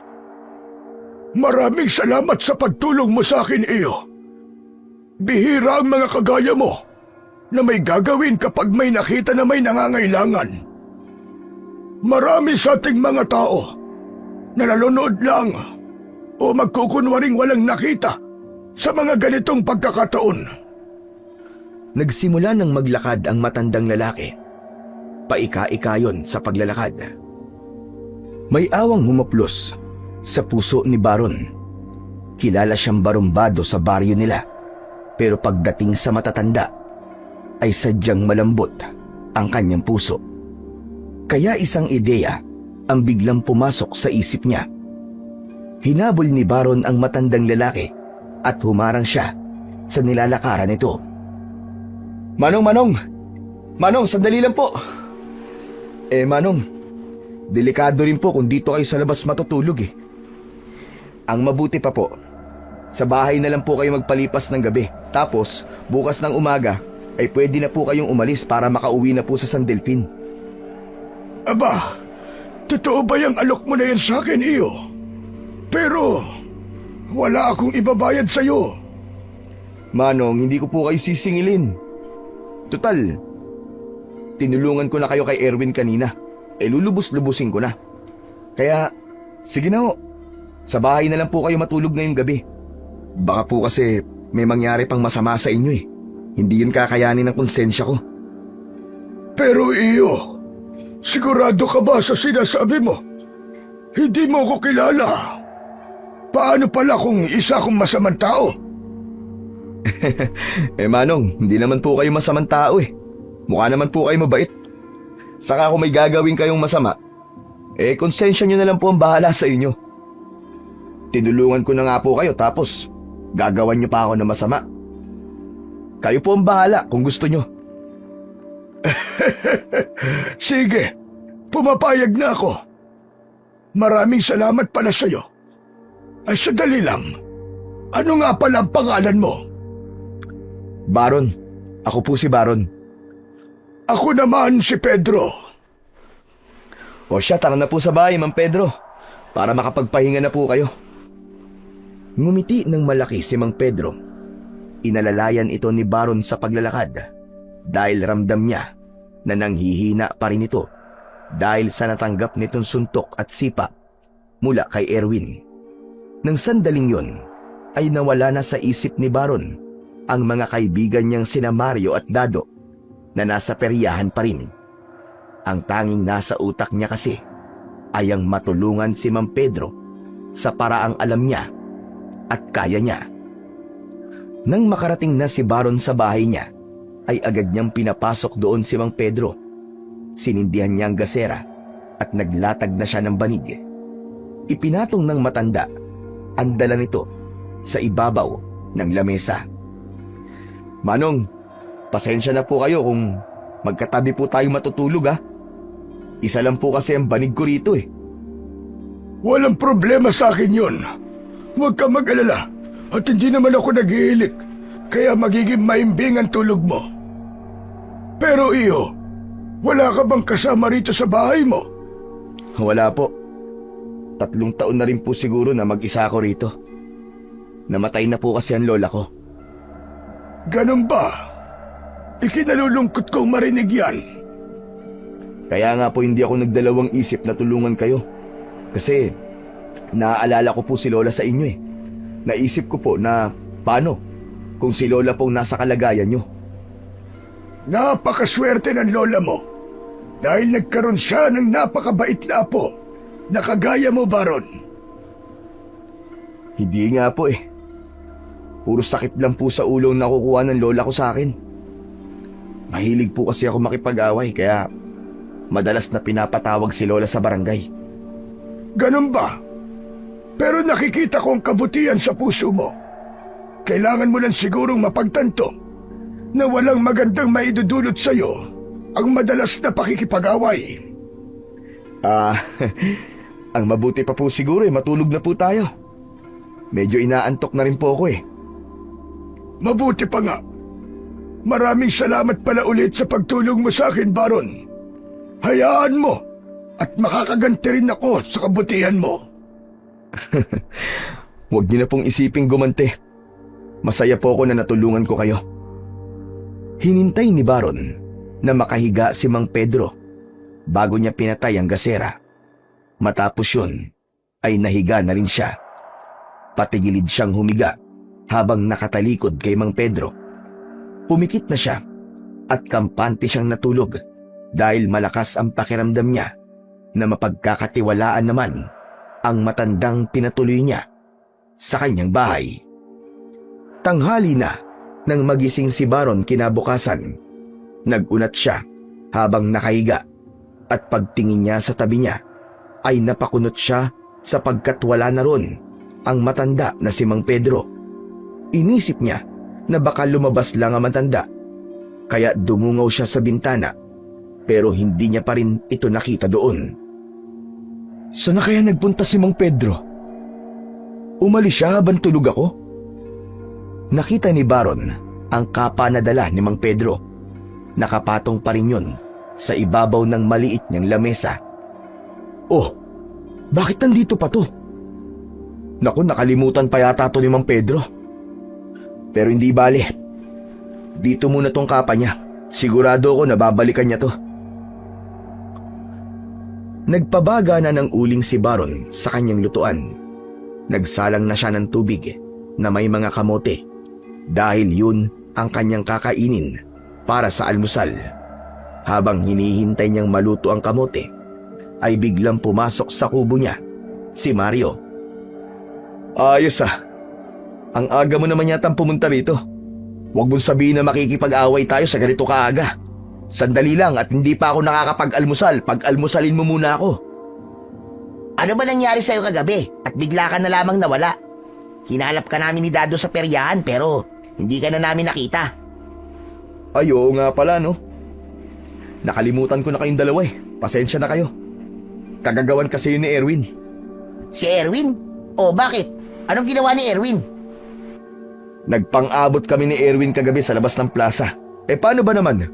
Maraming salamat sa pagtulong mo sa akin, iyo. Bihira ang mga kagaya mo na may gagawin kapag may nakita na may nangangailangan. Marami sa ating mga tao na nanonood lang o magkukunwaring walang nakita sa mga ganitong pagkakataon. Nagsimula ng maglakad ang matandang lalaki. Paika-ikayon sa paglalakad. May awang humaplos sa puso ni Baron. Kilala siyang barumbado sa baryo nila. Pero pagdating sa matatanda, ay sadyang malambot ang kanyang puso. Kaya isang ideya ang biglang pumasok sa isip niya. Hinabol ni Baron ang matandang lalaki at humarang siya sa nilalakaran nito. Manong! Manong, sandali lang po! Manong, delikado rin po kung dito kayo sa labas matutulog Ang mabuti pa po, sa bahay na lang po kayo magpalipas ng gabi. Tapos, bukas ng umaga, ay pwede na po kayong umalis para makauwi na po sa San Delfin. Aba, totoo ba yung alok mo na yan sa akin, iyo? Pero, wala akong ibabayad sa'yo. Manong, hindi ko po kayo sisingilin. Total, tinulungan ko na kayo kay Erwin kanina. Lulubos-lubusin ko na. Kaya, sige na ho. Sa bahay na lang po kayo matulog ngayong gabi. Baka po kasi may mangyari pang masama sa inyo Hindi yun kakayanin ng konsensya ko. Pero iyo, sigurado ka ba sa sinasabi mo? Hindi mo ko kilala. Paano pala kung isa akong masamang tao? Manong, hindi naman po kayo masamang tao Mukha naman po kayo mabait. Saka kung may gagawin kayong masama, konsensya nyo na lang po ang bahala sa inyo. Tinulungan ko na nga po kayo tapos gagawan nyo pa ako ng masama. Kayo po ang bahala kung gusto nyo. Sige, pumapayag na ako. Maraming salamat pala sa'yo. Ay, sadali lang. Ano nga pala ang pangalan mo? Baron. Ako po si Baron. Ako naman si Pedro. O siya, tara na po sa bahay, Mang Pedro. Para makapagpahinga na po kayo. Ngumiti ng malaki si Mang Pedro. Inalalayan ito ni Baron sa paglalakad dahil ramdam niya na nanghihina pa rin ito dahil sa natanggap nitong suntok at sipa mula kay Erwin. Nang sandaling yon ay nawala na sa isip ni Baron ang mga kaibigan niyang sina Mario at Dado na nasa peryahan pa rin. Ang tanging nasa utak niya kasi ay ang matulungan si Mang Pedro sa paraang alam niya at kaya niya. Nang makarating na si Baron sa bahay niya, ay agad niyang pinapasok doon si Mang Pedro. Sinindihan niya ang gasera at naglatag na siya ng banig. Ipinatong ng matanda ang dala nito sa ibabaw ng lamesa. Manong, pasensya na po kayo kung magkatabi po tayo matutulog Isa lang po kasi ang banig ko rito Walang problema sa akin yun. Huwag ka mag-alala at hindi naman ako nag-iilik kaya magiging maimbing ang tulog mo. Pero iyo, wala ka bang kasama rito sa bahay mo? Wala po. 3 taon na rin po siguro na mag-isa ako rito. Namatay na po kasi ang lola ko. Ganun ba? Ikinalulungkot kong marinig yan. Kaya nga po hindi ako nagdalawang isip na tulungan kayo. Kasi Naaalala ko po si Lola sa inyo eh. Naisip ko po na paano kung si Lola pong nasa kalagayan nyo. Napakaswerte ng lola mo dahil nagkaroon siya ng napakabait na apo na kagaya mo, Baron. Hindi nga po eh. Puro sakit lang po sa ulo ang nakukuha ng lola ko sa akin. Mahilig po kasi ako makipag-away kaya madalas na pinapatawag si Lola sa barangay. Ganun ba? Pero nakikita ko ang kabutihan sa puso mo. Kailangan mo lang sigurong mapagtanto na walang magandang maidudulot sa'yo ang madalas na pakikipag-away. Ang mabuti pa po siguro eh, matulog na po tayo. Medyo inaantok na rin po ako eh. Mabuti pa nga. Maraming salamat pala ulit sa pagtulong mo sa akin, Baron. Hayaan mo at makakaganti rin ako sa kabutihan mo. Huwag niyo na pong isiping gumante. Masaya po ako na natulungan ko kayo. Hinintay ni Baron na makahiga si Mang Pedro bago niya pinatay ang gasera. Matapos yun ay nahiga na rin siya. Patigilid siyang humiga habang nakatalikod kay Mang Pedro. Pumikit na siya at kampante siyang natulog dahil malakas ang pakiramdam niya na mapagkakatiwalaan naman ang matandang pinatuloy niya sa kanyang bahay. Tanghali na nang magising si Baron kinabukasan. Nagunat siya habang nakahiga at pagtingin niya sa tabi niya ay napakunot siya sapagkat wala na ron ang matanda na si Mang Pedro. Inisip niya na baka lumabas lang ang matanda kaya dumungaw siya sa bintana pero hindi niya pa rin ito nakita doon. Saan na kaya nagpunta si Mang Pedro? Umalis siya habang tulog ako? Nakita ni Baron ang kapa na dala ni Mang Pedro. Nakapatong pa rin yun sa ibabaw ng maliit niyang lamesa. Oh, bakit nandito pa to? Naku, nakalimutan pa yata to ni Mang Pedro. Pero hindi bale. Dito muna tong kapa niya. Sigurado ako na babalikan niya to. Nagpabaga na ng uling si Baron sa kanyang lutuan. Nagsalang na siya ng tubig na may mga kamote dahil yun ang kanyang kakainin para sa almusal. Habang hinihintay niyang maluto ang kamote, ay biglang pumasok sa kubo niya si Mario. Ayos ah. Ang aga mo naman yatang pumunta rito. Huwag mong sabihin na makikipag-away tayo sa ganito kaaga. Sandali lang at hindi pa ako nakakapag-almusal. Pag-almusalin mo muna ako. Ano ba nangyari sa'yo kagabi at bigla ka na lamang nawala? Hinalap ka namin ni Dado sa peryahan pero hindi ka na namin nakita. Ay, oo nga pala no. Nakalimutan ko na kayong dalawa eh. Pasensya na kayo. Kagagawan kasi yun ni Erwin. Si Erwin? O bakit? Anong ginawa ni Erwin? Nagpang-abot kami ni Erwin kagabi sa labas ng plaza. Eh paano ba naman?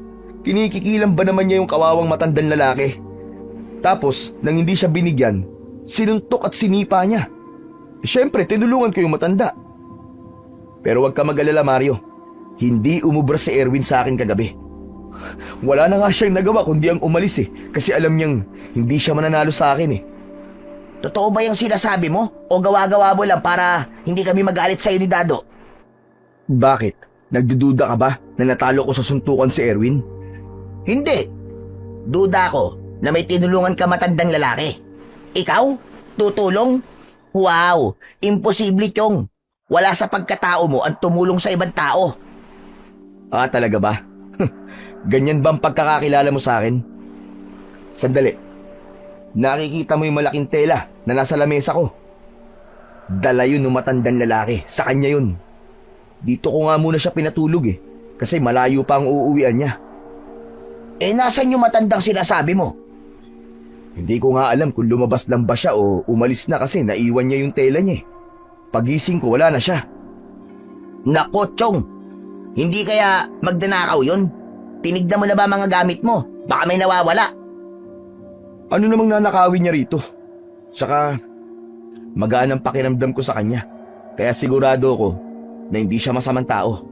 Kinikikilan ba naman niya yung kawawang matandang lalaki? Tapos, nang hindi siya binigyan, sinuntok at sinipa niya. Siyempre, tinulungan ko yung matanda. Pero wag ka mag-alala, Mario. Hindi umubra si Erwin sa akin kagabi. Wala na nga siyang nagawa kundi ang umalis eh. Kasi alam niyang hindi siya mananalo sa akin eh. Totoo ba yung sinasabi mo? O gawa-gawa mo lang para hindi kami magalit sa'yo ni Dado? Bakit? Nagdududa ka ba na natalo ko sa suntukan si Erwin? Hindi. Duda ko na may tinulungan ka matandang lalaki. Ikaw? Tutulong? Wow! Imposible Chong. Wala sa pagkatao mo ang tumulong sa ibang tao. Ah, talaga ba? Ganyan ba ang pagkakakilala mo sa akin? Sandali. Nakikita mo yung malaking tela na nasa lamesa ko. Dala yun ng matandang lalaki. Sa kanya yun. Dito ko nga muna siya pinatulog eh. Kasi malayo pa ang uuwian niya. Eh nasan yung matandang sinasabi mo? Hindi ko nga alam kung lumabas lang ba siya o umalis na kasi naiwan niya yung tela niya eh. Pagising ko wala na siya. Nako, Chong. Hindi kaya magdanakaw yun? Tinignan mo na ba mga gamit mo? Baka may nawawala. Ano namang nanakawin niya rito? Saka magaan ang pakiramdam ko sa kanya. Kaya sigurado ko na hindi siya masamang tao.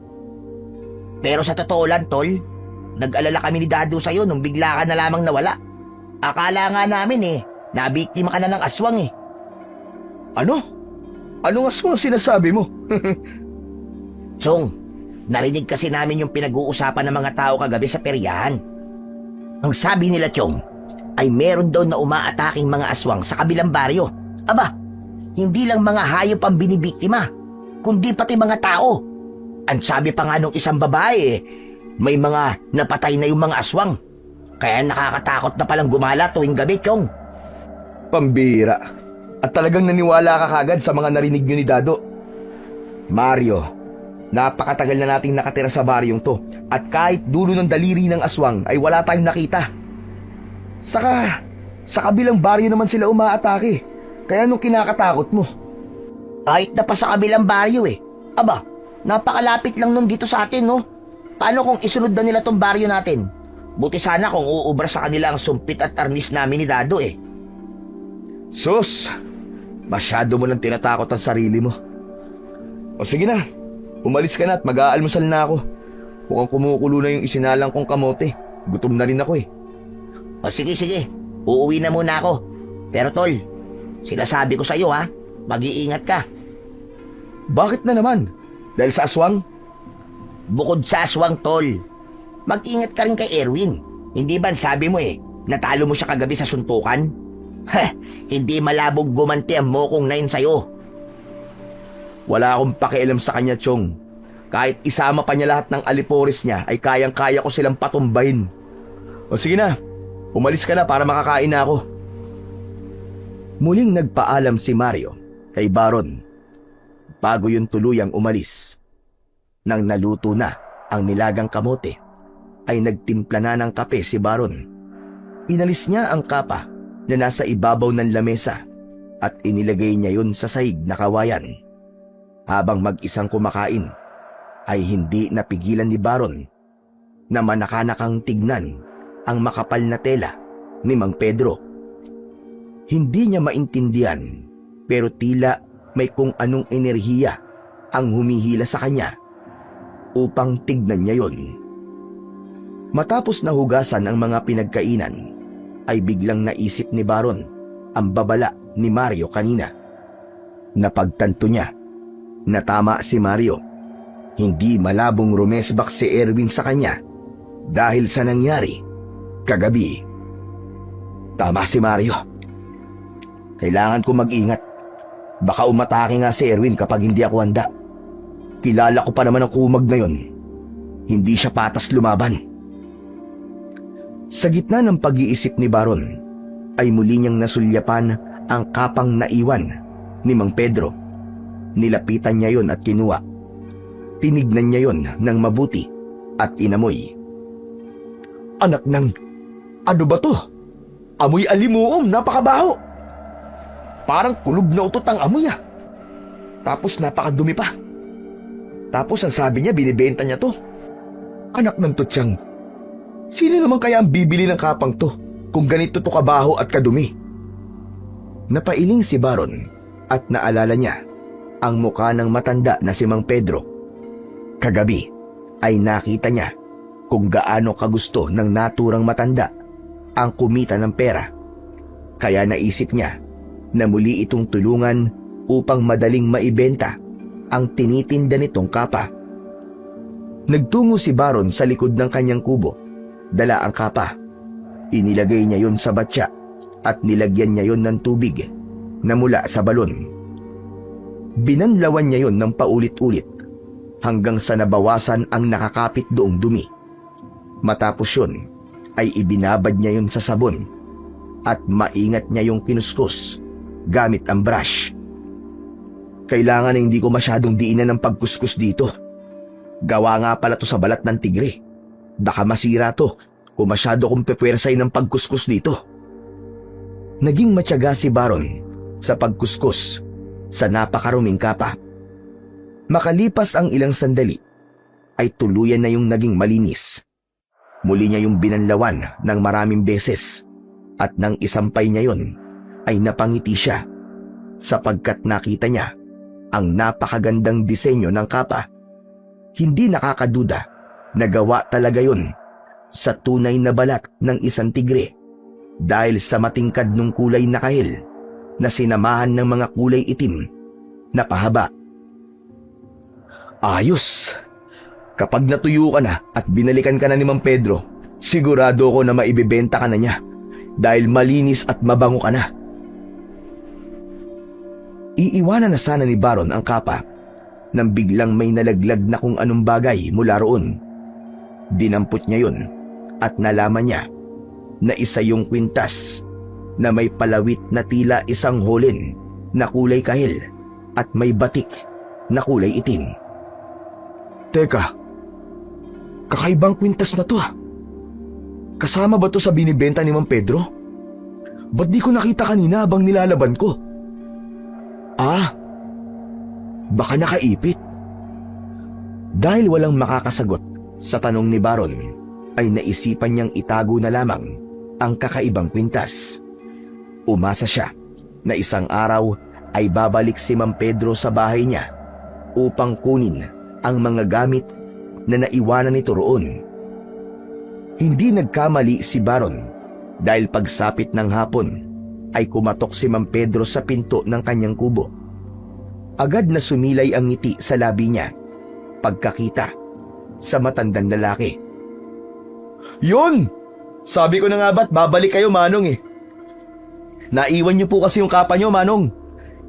Pero sa totoo lang, Tol, nag-alala kami ni Dado sa'yo nung bigla ka na lamang nawala. Akala nga namin nabiktima ka na ng aswang eh. Ano? Anong aswang sinasabi mo? Chong, narinig kasi namin yung pinag-uusapan ng mga tao kagabi sa peryahan. Ang sabi nila, Chong, ay meron daw na umaataking mga aswang sa kabilang baryo. Aba, hindi lang mga hayop ang binibiktima, kundi pati mga tao. Ang sabi pa nga nung isang babae, may mga napatay na yung mga aswang. Kaya nakakatakot na palang gumala tuwing gabi, Chong. Pambira. At talagang naniwala ka kagad sa mga narinig niyo ni Dado. Mario, napakatagal na nating nakatira sa baryong to at kahit dulo ng daliri ng aswang ay wala tayong nakita. Saka, sa kabilang baryo naman sila umaatake. Kaya nung kinakatakot mo. Kahit na pa sa kabilang baryo Aba, napakalapit lang nun dito sa atin, no? Paano kung isunod na nila tong baryo natin? Buti sana kung uubra sa kanila ang sumpit at arnis namin ni Dado Sus, masyado mo lang tinatakot ang sarili mo. O sige na, umalis ka na at mag-aalmusal na ako. Mukhang kumukulo na yung isinalang kong kamote. Gutom na rin ako O sige, uuwi na muna ako. Pero tol, sinasabi ko sa'yo mag-iingat ka. Bakit na naman? Dahil sa aswang? Bukod sa aswang, tol, mag-ingat ka rin kay Erwin. Hindi ba sabi mo natalo mo siya kagabi sa suntukan? Hindi malabog gumanti ang mokong na yun sa'yo. Wala akong pakialam sa kanya, Chong. Kahit isama pa niya lahat ng alipores niya, ay kayang-kaya ko silang patumbahin. O sige na, umalis ka na para makakain na ako. Muling nagpaalam si Mario kay Baron bago yung tuluyang umalis. Nang naluto na ang nilagang kamote, ay nagtimpla na ng kape si Baron. Inalis niya ang kapa na nasa ibabaw ng lamesa at inilagay niya yun sa sahig na kawayan. Habang mag-isang kumakain, ay hindi napigilan ni Baron na manakanakang tignan ang makapal na tela ni Mang Pedro. Hindi niya maintindihan, pero tila may kung anong enerhiya ang humihila sa kanya upang tignan niya yon. Matapos na hugasan ang mga pinagkainan, ay biglang naisip ni Baron ang babala ni Mario kanina. Napagtanto niya na tama si Mario. Hindi malabong rumesbak si Erwin sa kanya dahil sa nangyari kagabi. Tama si Mario. Kailangan ko mag-ingat. Baka umatake nga si Erwin kapag hindi ako handa. Kilala ko pa naman ang kumag na yon. Hindi siya patas lumaban. Sa gitna ng pag-iisip ni Baron, ay muli niyang nasulyapan ang kapang naiwan ni Mang Pedro. Nilapitan niya yon at kinuha. Tinignan niya yon ng mabuti at inamoy. Anak ng... Ano ba to? Amoy alimuom, napakabaho. Parang kulog na utot ang amoy Tapos napakadumi pa. Tapos ang sabi niya binibenta niya to. Anak ng tutsang. Sino naman kaya ang bibili ng kapang to kung ganito to kabaho at kadumi? Napailing si Baron at naalala niya ang mukha ng matanda na si Mang Pedro. Kagabi ay nakita niya kung gaano kagusto ng naturang matanda ang kumita ng pera. Kaya naisip niya na muli itong tulungan upang madaling maibenta ang tinitinda nitong kapa. Nagtungo si Baron sa likod ng kanyang kubo. Dala ang kapa. Inilagay niya yon sa batya at nilagyan niya yon ng tubig na mula sa balon. Binanlawan niya yon ng paulit-ulit hanggang sa nabawasan ang nakakapit doong dumi. Matapos yun ay ibinabad niya yon sa sabon at maingat niya yung kinuskus gamit ang brush. Kailangan na hindi ko masyadong diinan ng pagkuskus dito. Gawa nga pala to sa balat ng tigre. Baka masira to kung masyado kong pepwersay ng pagkuskus dito. Naging matyaga si Baron sa pagkuskus sa napakaruming kapa. Makalipas ang ilang sandali, ay tuluyan na yung naging malinis. Muli niya yung binanlawan ng maraming beses at nang isampay niya yon ay napangiti siya sapagkat nakita niya ang napakagandang disenyo ng kapa. Hindi nakakaduda na gawa talaga yun sa tunay na balat ng isang tigre dahil sa matingkad nung kulay na kahil na sinamahan ng mga kulay itim na pahaba. Ayos! Kapag natuyo ka na at binalikan ka na ni Mang Pedro, sigurado ko na maibibenta ka na niya dahil malinis at mabango ka na. Iiwanan na sana ni Baron ang kapa nang biglang may nalaglag na kung anong bagay mula roon. Dinampot niya yun at nalaman niya na isa yung kwintas na may palawit na tila isang hulin na kulay kahil at may batik na kulay itim. Teka, kakaibang kwintas na to ah. Kasama ba to sa binibenta ni Mang Pedro? Ba't di ko nakita kanina habang nilalaban ko? Ah, baka nakaipit. Dahil walang makakasagot sa tanong ni Baron, ay naisipan niyang itago na lamang ang kakaibang kwintas. Umasa siya na isang araw ay babalik si Mang Pedro sa bahay niya upang kunin ang mga gamit na naiwanan nito roon. Hindi nagkamali si Baron dahil pagsapit ng hapon ay kumatok si Mang Pedro sa pinto ng kanyang kubo. Agad na sumilay ang ngiti sa labi niya pagkakita sa matandang lalaki. Yun! Sabi ko na nga ba't babalik kayo, Manong eh. Naiwan niyo po kasi yung kapa niyo, Manong.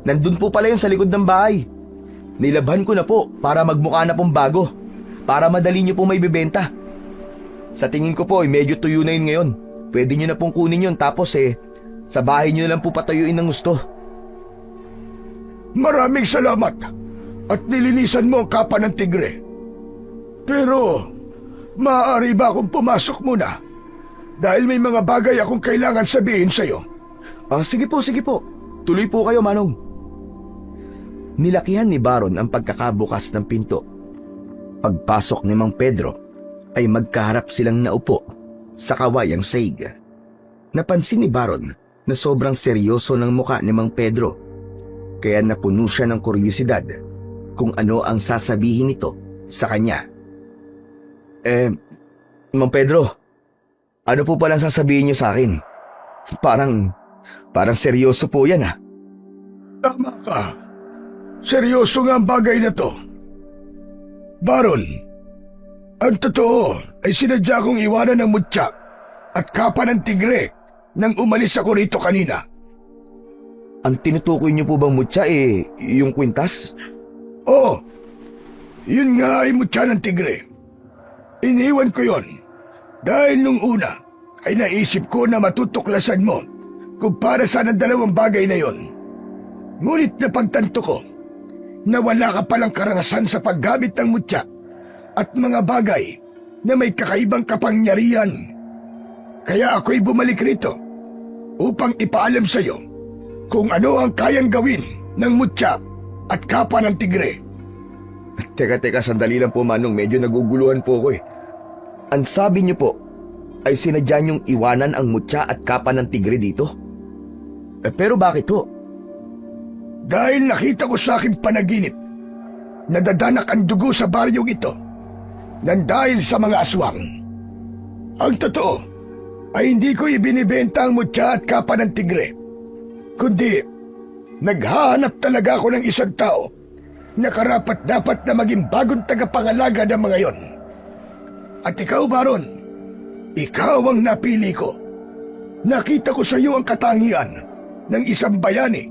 Nandun po pala yun sa likod ng bahay. Nilabhan ko na po para magmukha na pong bago, para madali niyo po may bibenta. Sa tingin ko po medyo tuyo na yun ngayon. Pwede niyo na pong kunin yun tapos sa bahay niyo na lang po patayuin ng gusto. Maraming salamat at nilinisan mo ang kapa ng tigre. Pero, maaari ba akong pumasok muna? Dahil may mga bagay akong kailangan sabihin sa'yo. Sige po, sige po. Tuloy po kayo, Manong. Nilakihan ni Baron ang pagkakabukas ng pinto. Pagpasok ni Mang Pedro, ay magkaharap silang naupo sa kawayang saig. Napansin ni Baron na sobrang seryoso ng muka ni Mang Pedro, kaya napuno siya ng kuryosidad kung ano ang sasabihin nito sa kanya. Mang Pedro, ano po palang sasabihin niyo sa akin? Parang seryoso po yan ah. Tama ka. Seryoso nga ang bagay na to. Baron, ang totoo ay sinadya kong iwanan ng mutya at kapa ng tigre nang umalis ako rito kanina. Ang tinutukoy niyo po bang mutya yung kwintas? Oo, yun nga ay mutya ng tigre. Iniwan ko yon dahil nung una ay naisip ko na matutuklasan mo kung para saan ang dalawang bagay na yon. Ngunit napagtanto ko na wala ka palang karanasan sa paggamit ng mutya at mga bagay na may kakaibang kapangyarihan. Kaya ako'y bumalik rito upang ipaalam sa iyo kung ano ang kayang gawin ng mutya at kapa ng tigre. Teka, sandali lang po, Manong. Medyo naguguluhan po ako eh. Ang sabi niyo po ay sinadya niyong iwanan ang mutya at kapa ng tigre dito? Pero bakit ho? Dahil nakita ko sa aking panaginip, nadadanak ang dugo sa baryong ito nang dahil sa mga aswang. Ang totoo ay hindi ko ibinibenta ang mutya at kapa ng tigre, kundi naghahanap talaga ako ng isang tao na karapat-dapat na maging bagong tagapangalaga ng mga yon. At ikaw, Baron, ikaw ang napili ko. Nakita ko sa iyo ang katangian ng isang bayani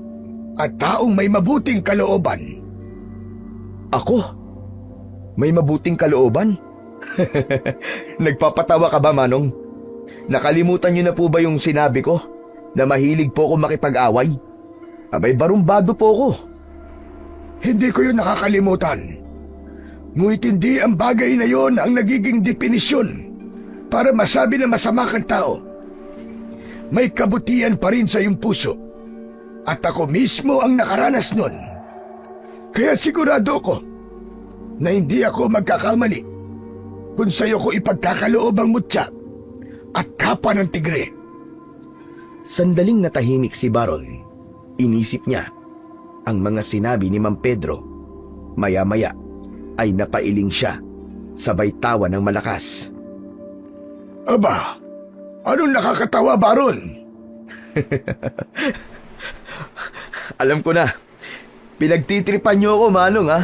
at taong may mabuting kalooban. Ako? May mabuting kalooban? Nagpapatawa ka ba, Manong? Nakalimutan niyo na po ba yung sinabi ko na mahilig po ako makipag-away? Abay, barumbado po ako. Hindi ko yun nakakalimutan. Ngunit hindi ang bagay na yon ang nagiging definisyon para masabi na masama kang tao. May kabutihan pa rin sa iyong puso. At ako mismo ang nakaranas nun. Kaya sigurado ko na hindi ako magkakamali kung sa'yo ko ipagkakaloob ang mutya at kapa ng tigre. Sandaling natahimik si Baron. Inisip niya ang mga sinabi ni Mang Pedro. Maya-maya ay napailing siya, sabay tawa ng malakas. Aba, anong nakakatawa, Baron? Alam ko na. Pinagtitripan niyo ako, Manong, ha?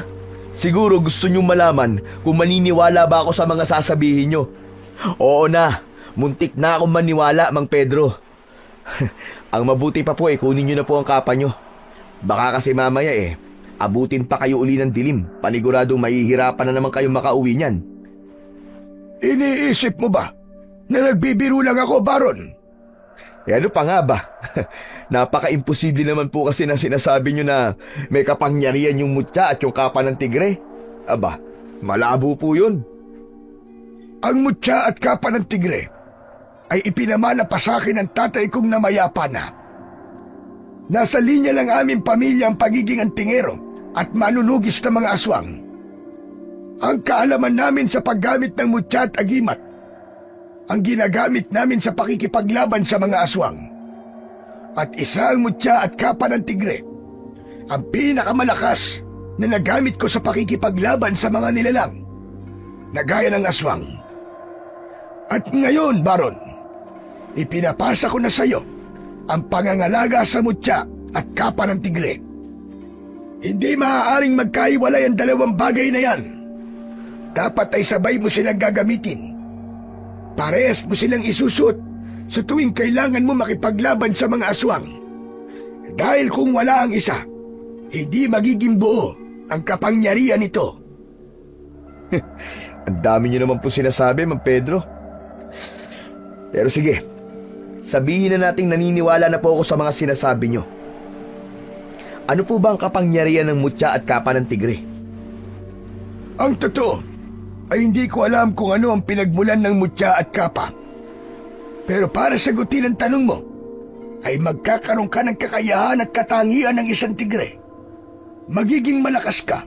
Siguro gusto niyong malaman kung maniniwala ba ako sa mga sasabihin niyo. Oo na, muntik na akong maniwala, Mang Pedro. Ang mabuti pa po kunin niyo na po ang kapa niyo. Baka kasi mamaya abutin pa kayo uli ng dilim. Paniguradong mahihirapan na naman kayong makauwi niyan. Iniisip mo ba na nagbibiro lang ako, Baron? Ano pa nga ba? Napaka-imposible naman po kasi na sinasabi nyo na may kapangyarihan yung mutya at yung kapa ng tigre. Aba, malabo po yun. Ang mutya at kapa ng tigre ay ipinamana pa sa akin ng tatay kong namayapa na. Nasa linya lang aming pamilya ang pagiging antingero at manunugis ng mga aswang. Ang kaalaman namin sa paggamit ng mutya at agimat ang ginagamit namin sa pakikipaglaban sa mga aswang. At isa ang mutya at kapa ng tigre, ang pinakamalakas na nagamit ko sa pakikipaglaban sa mga nilalang, na gaya ng aswang. At ngayon, Baron, ipinapasa ko na sa iyo ang pangangalaga sa mutya at kapa ng tigre. Hindi maaaring magkaiwalay ang dalawang bagay na yan. Dapat ay sabay mo silang gagamitin. Parehas mo silang isusuot sa tuwing kailangan mo makipaglaban sa mga aswang. Dahil kung wala ang isa, hindi magiging buo ang kapangyarihan nito. Ang dami niyo naman po sinasabi, Mang Pedro. Pero sige, sabihin na nating naniniwala na po ako sa mga sinasabi niyo. Ano po ba ang kapangyarihan ng mutya at kapa ng tigre? Ang totoo ay hindi ko alam kung ano ang pinagmulan ng mutya at kapa. Pero para sagutin ang tanong mo, ay magkakaroon ka ng kakayahan at katangian ng isang tigre. Magiging malakas ka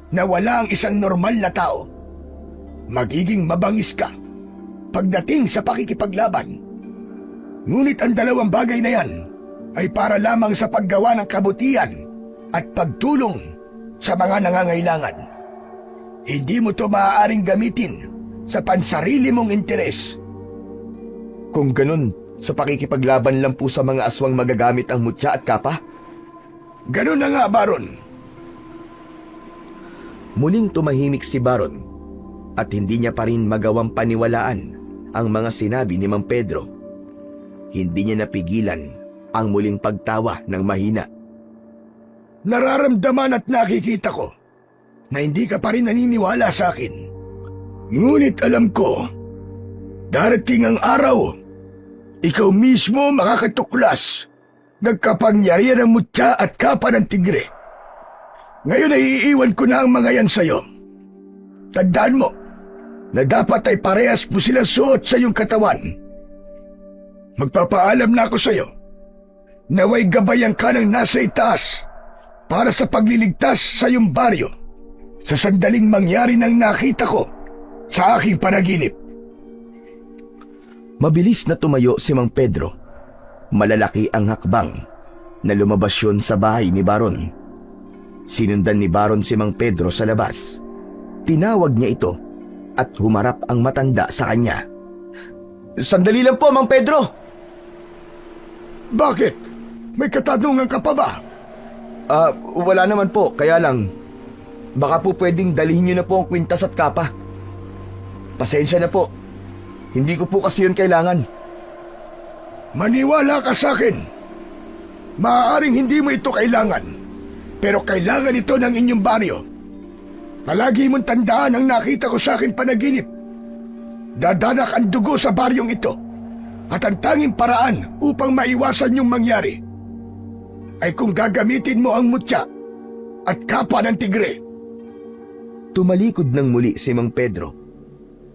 na wala ang isang normal na tao. Magiging mabangis ka pagdating sa pakikipaglaban. Ngunit ang dalawang bagay na yan ay para lamang sa paggawa ng kabutihan at pagtulong sa mga nangangailangan. Hindi mo to maaaring gamitin sa pansarili mong interes. Kung ganun, sa pakikipaglaban lang po sa mga aswang magagamit ang mutya at kapa? Ganun na nga, Baron. Muling tumahimik si Baron at hindi niya pa rin magawang paniwalaan ang mga sinabi ni Mang Pedro. Hindi niya napigilan ang muling pagtawa ng mahina. Nararamdaman at nakikita ko na hindi ka pa rin naniniwala sa akin. Ngunit alam ko, darating ang araw, ikaw mismo makakatuklas ng kapangyarihan ng mutya at kapa ng tigre. Ngayon ay iiwan ko na ang mga yan sa'yo. Tandaan mo na dapat ay parehas mo silang suot sa iyong katawan. Magpapaalam na ako sa'yo. Naway gabayan ka ng nasa itaas para sa pagliligtas sa iyong baryo sa sandaling mangyari ng nakita ko sa aking panaginip. Mabilis na tumayo si Mang Pedro. Malalaki ang hakbang na lumabas yun sa bahay ni Baron. Sinundan ni Baron si Mang Pedro sa labas. Tinawag niya ito at humarap ang matanda sa kanya. Sandali lang po, Mang Pedro! Bakit? May katanungan ka pa ba? Wala naman po, kaya lang baka po pwedeng dalhin niyo na po ang kwintas at kapa. Pasensya na po. Hindi ko po kasi yun kailangan. Maniwala ka sa akin. Maaaring hindi mo ito kailangan, pero kailangan ito ng inyong baryo. Palagi mong tandaan ang nakita ko sa akin panaginip. Dadanak ang dugo sa baryong ito, at ang tanging paraan upang maiwasan yung mangyari ay kung gagamitin mo ang mutya at kapa ng tigre. Tumalikod ng muli si Mang Pedro.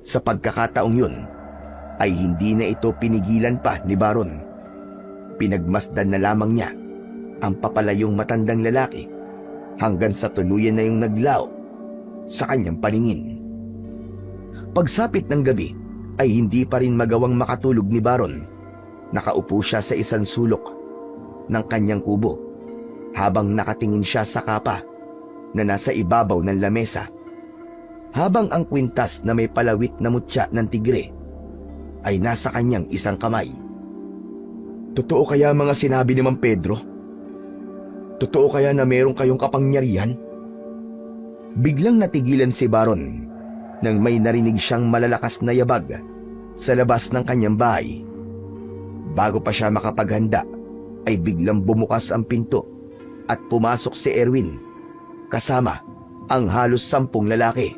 Sa pagkakataong yun, ay hindi na ito pinigilan pa ni Baron. Pinagmasdan na lamang niya ang papalayong matandang lalaki hanggang sa tuluyan na yung naglao sa kanyang paningin. Pagsapit ng gabi ay hindi pa rin magawang makatulog ni Baron. Nakaupo siya sa isang sulok ng kanyang kubo habang nakatingin siya sa kapa na nasa ibabaw ng lamesa, habang ang kwintas na may palawit na mutya ng tigre ay nasa kanyang isang kamay. Totoo kaya mga sinabi ni Mang Pedro? Totoo kaya na meron kayong kapangyarihan? Biglang natigilan si Baron nang may narinig siyang malalakas na yabag sa labas ng kanyang bahay. Bago pa siya makapaghanda, ay biglang bumukas ang pinto at pumasok si Erwin kasama ang halos 10 lalaki.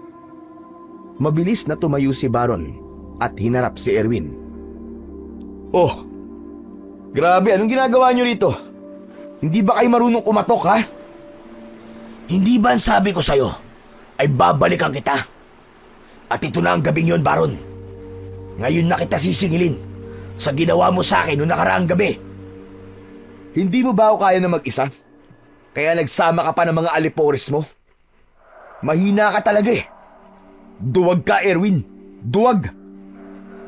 Mabilis na tumayo si Baron at hinarap si Erwin. Oh, grabe, anong ginagawa niyo rito? Hindi ba kayo marunong kumatok, ha? Hindi ba ang sabi ko sa'yo ay babalikan kita? At ito na ang gabing yon, Baron. Ngayon na kita sisingilin sa ginawa mo sa akin noong nakaraang gabi. Hindi mo ba ako kaya na mag-isa? Kaya nagsama ka pa ng mga alipores mo? Mahina ka talaga eh. Duwag ka, Erwin. Duwag.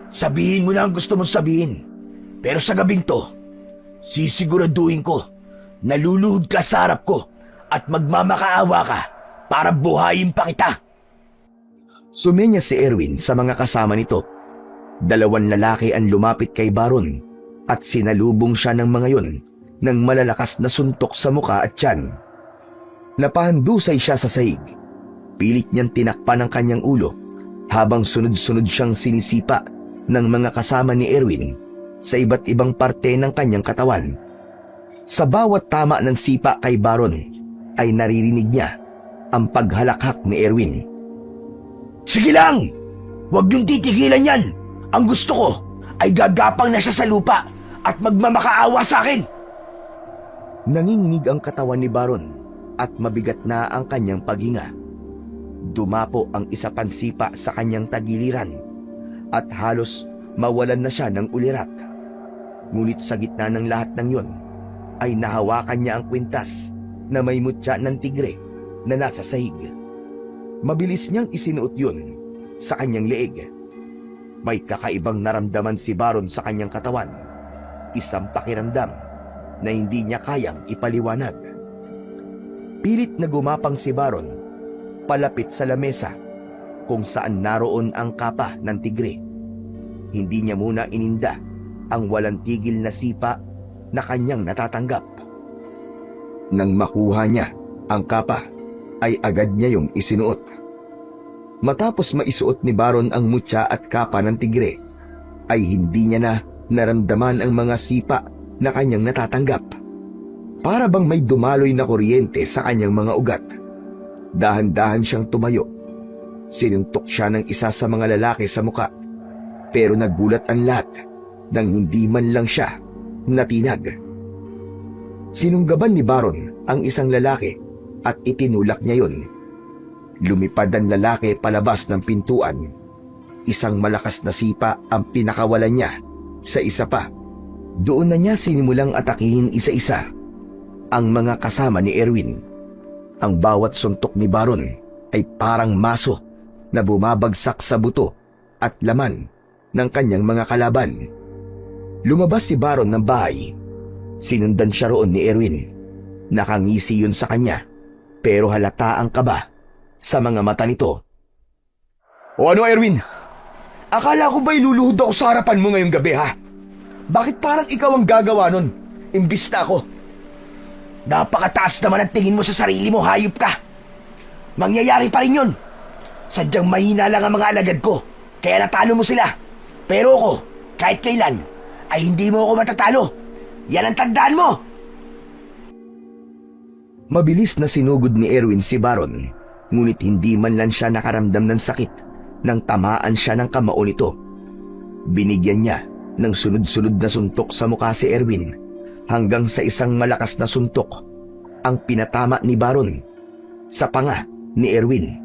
Sabihin mo na ang gusto mong sabihin. Pero sa gabing to, sisiguraduhin ko na luluhod ka sa harap ko at magmamakaawa ka para buhayin pa kita. Sumenya si Erwin sa mga kasama nito. 2 lalaki ang lumapit kay Baron at sinalubong siya ng mga yon ng malalakas na suntok sa muka at tiyan. Napahandusay siya sa sahig. Pilit niyang tinakpan ang kanyang ulo habang sunod-sunod siyang sinisipa ng mga kasama ni Erwin sa iba't ibang parte ng kanyang katawan. Sa bawat tama ng sipa kay Baron ay naririnig niya ang paghalakhak ni Erwin. Sige lang! Huwag niyong titigilan yan! Ang gusto ko ay gagapang na siya sa lupa at magmamakaawa sa akin! Nanginginig ang katawan ni Baron at mabigat na ang kanyang paghinga. Dumapo ang isa pang sipa sa kanyang tagiliran at halos mawalan na siya ng ulirat. Ngunit sa gitna ng lahat ng yon ay nahawakan niya ang kwintas na may mutya ng tigre na nasa sahig. Mabilis niyang isinuot yun sa kanyang leeg. May kakaibang naramdaman si Baron sa kanyang katawan. Isang pakiramdam na hindi niya kayang ipaliwanag. Pilit na gumapang si Baron palapit sa lamesa kung saan naroon ang kapa ng tigre. Hindi niya muna ininda ang walang tigil na sipa na kanyang natatanggap. Nang makuha niya ang kapa, ay agad niya yung isinuot. Matapos maisuot ni Baron ang mutya at kapa ng tigre, ay hindi niya na naramdaman ang mga sipa na kanyang natatanggap. Para bang may dumaloy na kuryente sa kanyang mga ugat. Dahan-dahan siyang tumayo. Sinuntok siya ng isa sa mga lalaki sa muka, pero nagulat ang lahat nang hindi man lang siya natinag. Sinunggaban ni Baron ang isang lalaki at itinulak niya yun. Lumipad ang lalaki palabas ng pintuan. Isang malakas na sipa ang pinakawalan niya sa isa pa. Doon na niya sinimulang atakihin isa-isa ang mga kasama ni Erwin. Ang bawat suntok ni Baron ay parang maso na bumabagsak sa buto at laman ng kanyang mga kalaban. Lumabas si Baron ng bahay. Sinundan siya roon ni Erwin. Nakangisi yun sa kanya, pero halata ang kaba sa mga mata nito. O ano, Erwin? Akala ko ba'y luluhod ako sa harapan mo ngayong gabi, ha? Bakit parang ikaw ang gagawa nun, imbis na ako? Napakataas naman ang tingin mo sa sarili mo, hayop ka! Mangyayari pa rin yun! Sadyang mahina lang ang mga alagad ko, kaya natalo mo sila. Pero ako, kahit kailan, ay hindi mo ako matatalo. Yan ang tandaan mo! Mabilis na sinugod ni Erwin si Baron, ngunit hindi man lang siya nakaramdam ng sakit nang tamaan siya ng kamao nito. Binigyan niya ng sunod-sunod na suntok sa mukha si Erwin hanggang sa isang malakas na suntok ang pinatama ni Baron sa panga ni Erwin.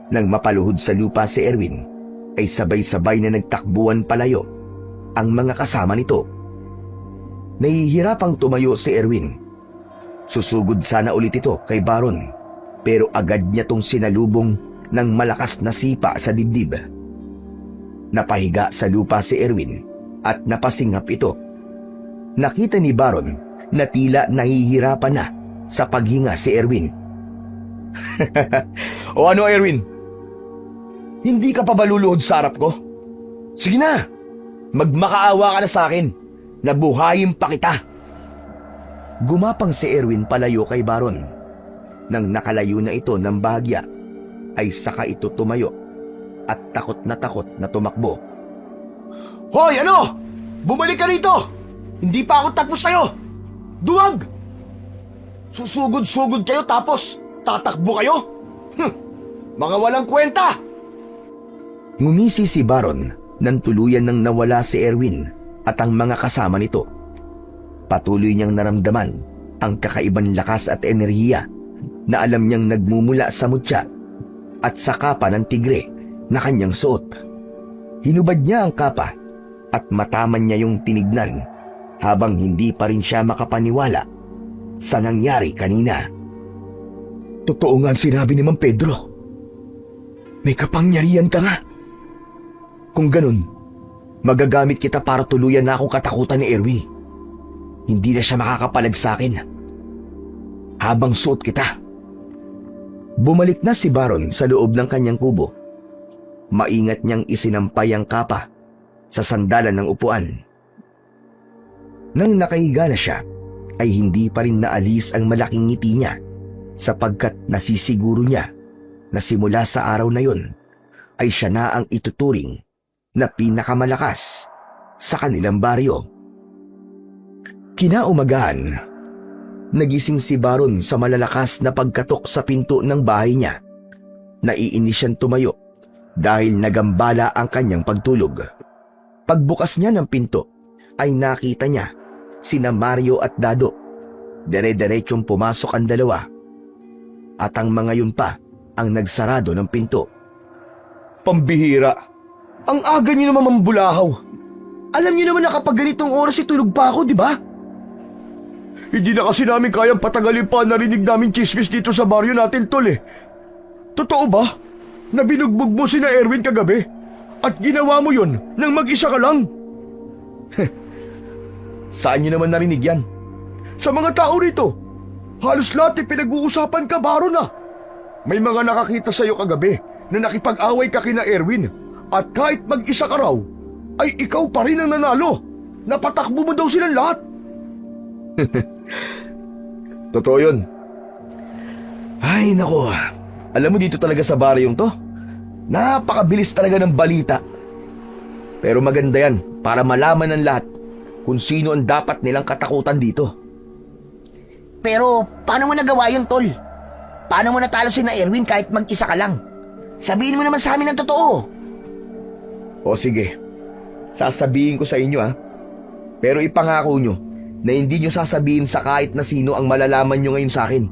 Nang mapaluhod sa lupa si Erwin, ay sabay-sabay na nagtakbuhan palayo ang mga kasama nito. Nahihirapang tumayo si Erwin. Susugod sana ulit ito kay Baron, pero agad niya tong sinalubong ng malakas na sipa sa dibdib. Napahiga sa lupa si Erwin at napasingap ito. Nakita ni Baron na tila nahihirapan na sa paghinga si Erwin. O ano, Erwin? Hindi ka pa ba luluhod sa harap ko? Sige na, magmakaawa ka na sa akin. Nabuhayin pa kita. Gumapang si Erwin palayo kay Baron. Nang nakalayo na ito ng bahagya, ay saka ito tumayo at takot na tumakbo. Hoy, ano? Bumalik ka rito! Hindi pa ako tapos sa'yo! Duwag! Susugod-sugod kayo tapos tatakbo kayo? Mga walang kwenta! Ngumisi si Baron nang tuluyan nang nawala si Erwin at ang mga kasama nito. Patuloy niyang naramdaman ang kakaibang lakas at enerhiya na alam niyang nagmumula sa mutya at sa kapa ng tigre na kanyang suot. Hinubad niya ang kapa at mataman niya yung tinignan habang hindi pa rin siya makapaniwala sa nangyari kanina. Totoo nga ang sinabi ni Mang Pedro. May kapangyarihan ka nga. Kung ganun, magagamit kita para tuluyan na akong katakutan ni Erwin. Hindi na siya makakapalag sa akin habang suot kita. Bumalik na si Baron sa loob ng kanyang kubo. Maingat niyang isinampay ang kapa sa sandalan ng upuan. Nang nakahiga na siya, ay hindi pa rin naalis ang malaking ngiti niya sapagkat nasisiguro niya na simula sa araw na yun ay siya na ang ituturing na pinakamalakas sa kanilang baryo. Kinaumagahan, nagising si Baron sa malalakas na pagkatok sa pinto ng bahay niya. Naiinis siyang tumayo dahil nagambala ang kanyang pagtulog. Pagbukas niya ng pinto ay nakita niya sina Mario at Dado. Dire-diretsong pumasok ang dalawa at ang mga yun pa ang nagsarado ng pinto. Pambihira! Ang aga niyo naman mambulahaw. Alam niyo naman na kapag ganitong oras itulog pa ako, di ba? Hindi na kasi namin kayang patagalin pa narinig namin chismis dito sa baryo natin, tol eh. Totoo ba? Na binugbog mo sina Erwin kagabi? At ginawa mo yun nang mag-isa ka lang? Saan niyo naman narinig yan? Sa mga tao rito. Halos lahat ay pinag-uusapan ka, Baron na. May mga nakakita sa'yo kagabi na nakipag-away ka kina Erwin. At kahit mag-isa ka raw, ay ikaw pa rin ang nanalo. Napatakbo mo daw silang lahat. Totoo yun. Ay nako, alam mo dito talaga sa baryong to, napakabilis talaga ng balita. Pero maganda yan para malaman ng lahat kung sino ang dapat nilang katakutan dito. Pero paano mo nagawa yun, Tol? Paano mo natalo si na Erwin kahit mag-isa ka lang? Sabihin mo naman sa amin ang totoo. O sige, sasabihin ko sa inyo Pero ipangako nyo na hindi nyo sasabihin sa kahit na sino ang malalaman nyo ngayon sa akin.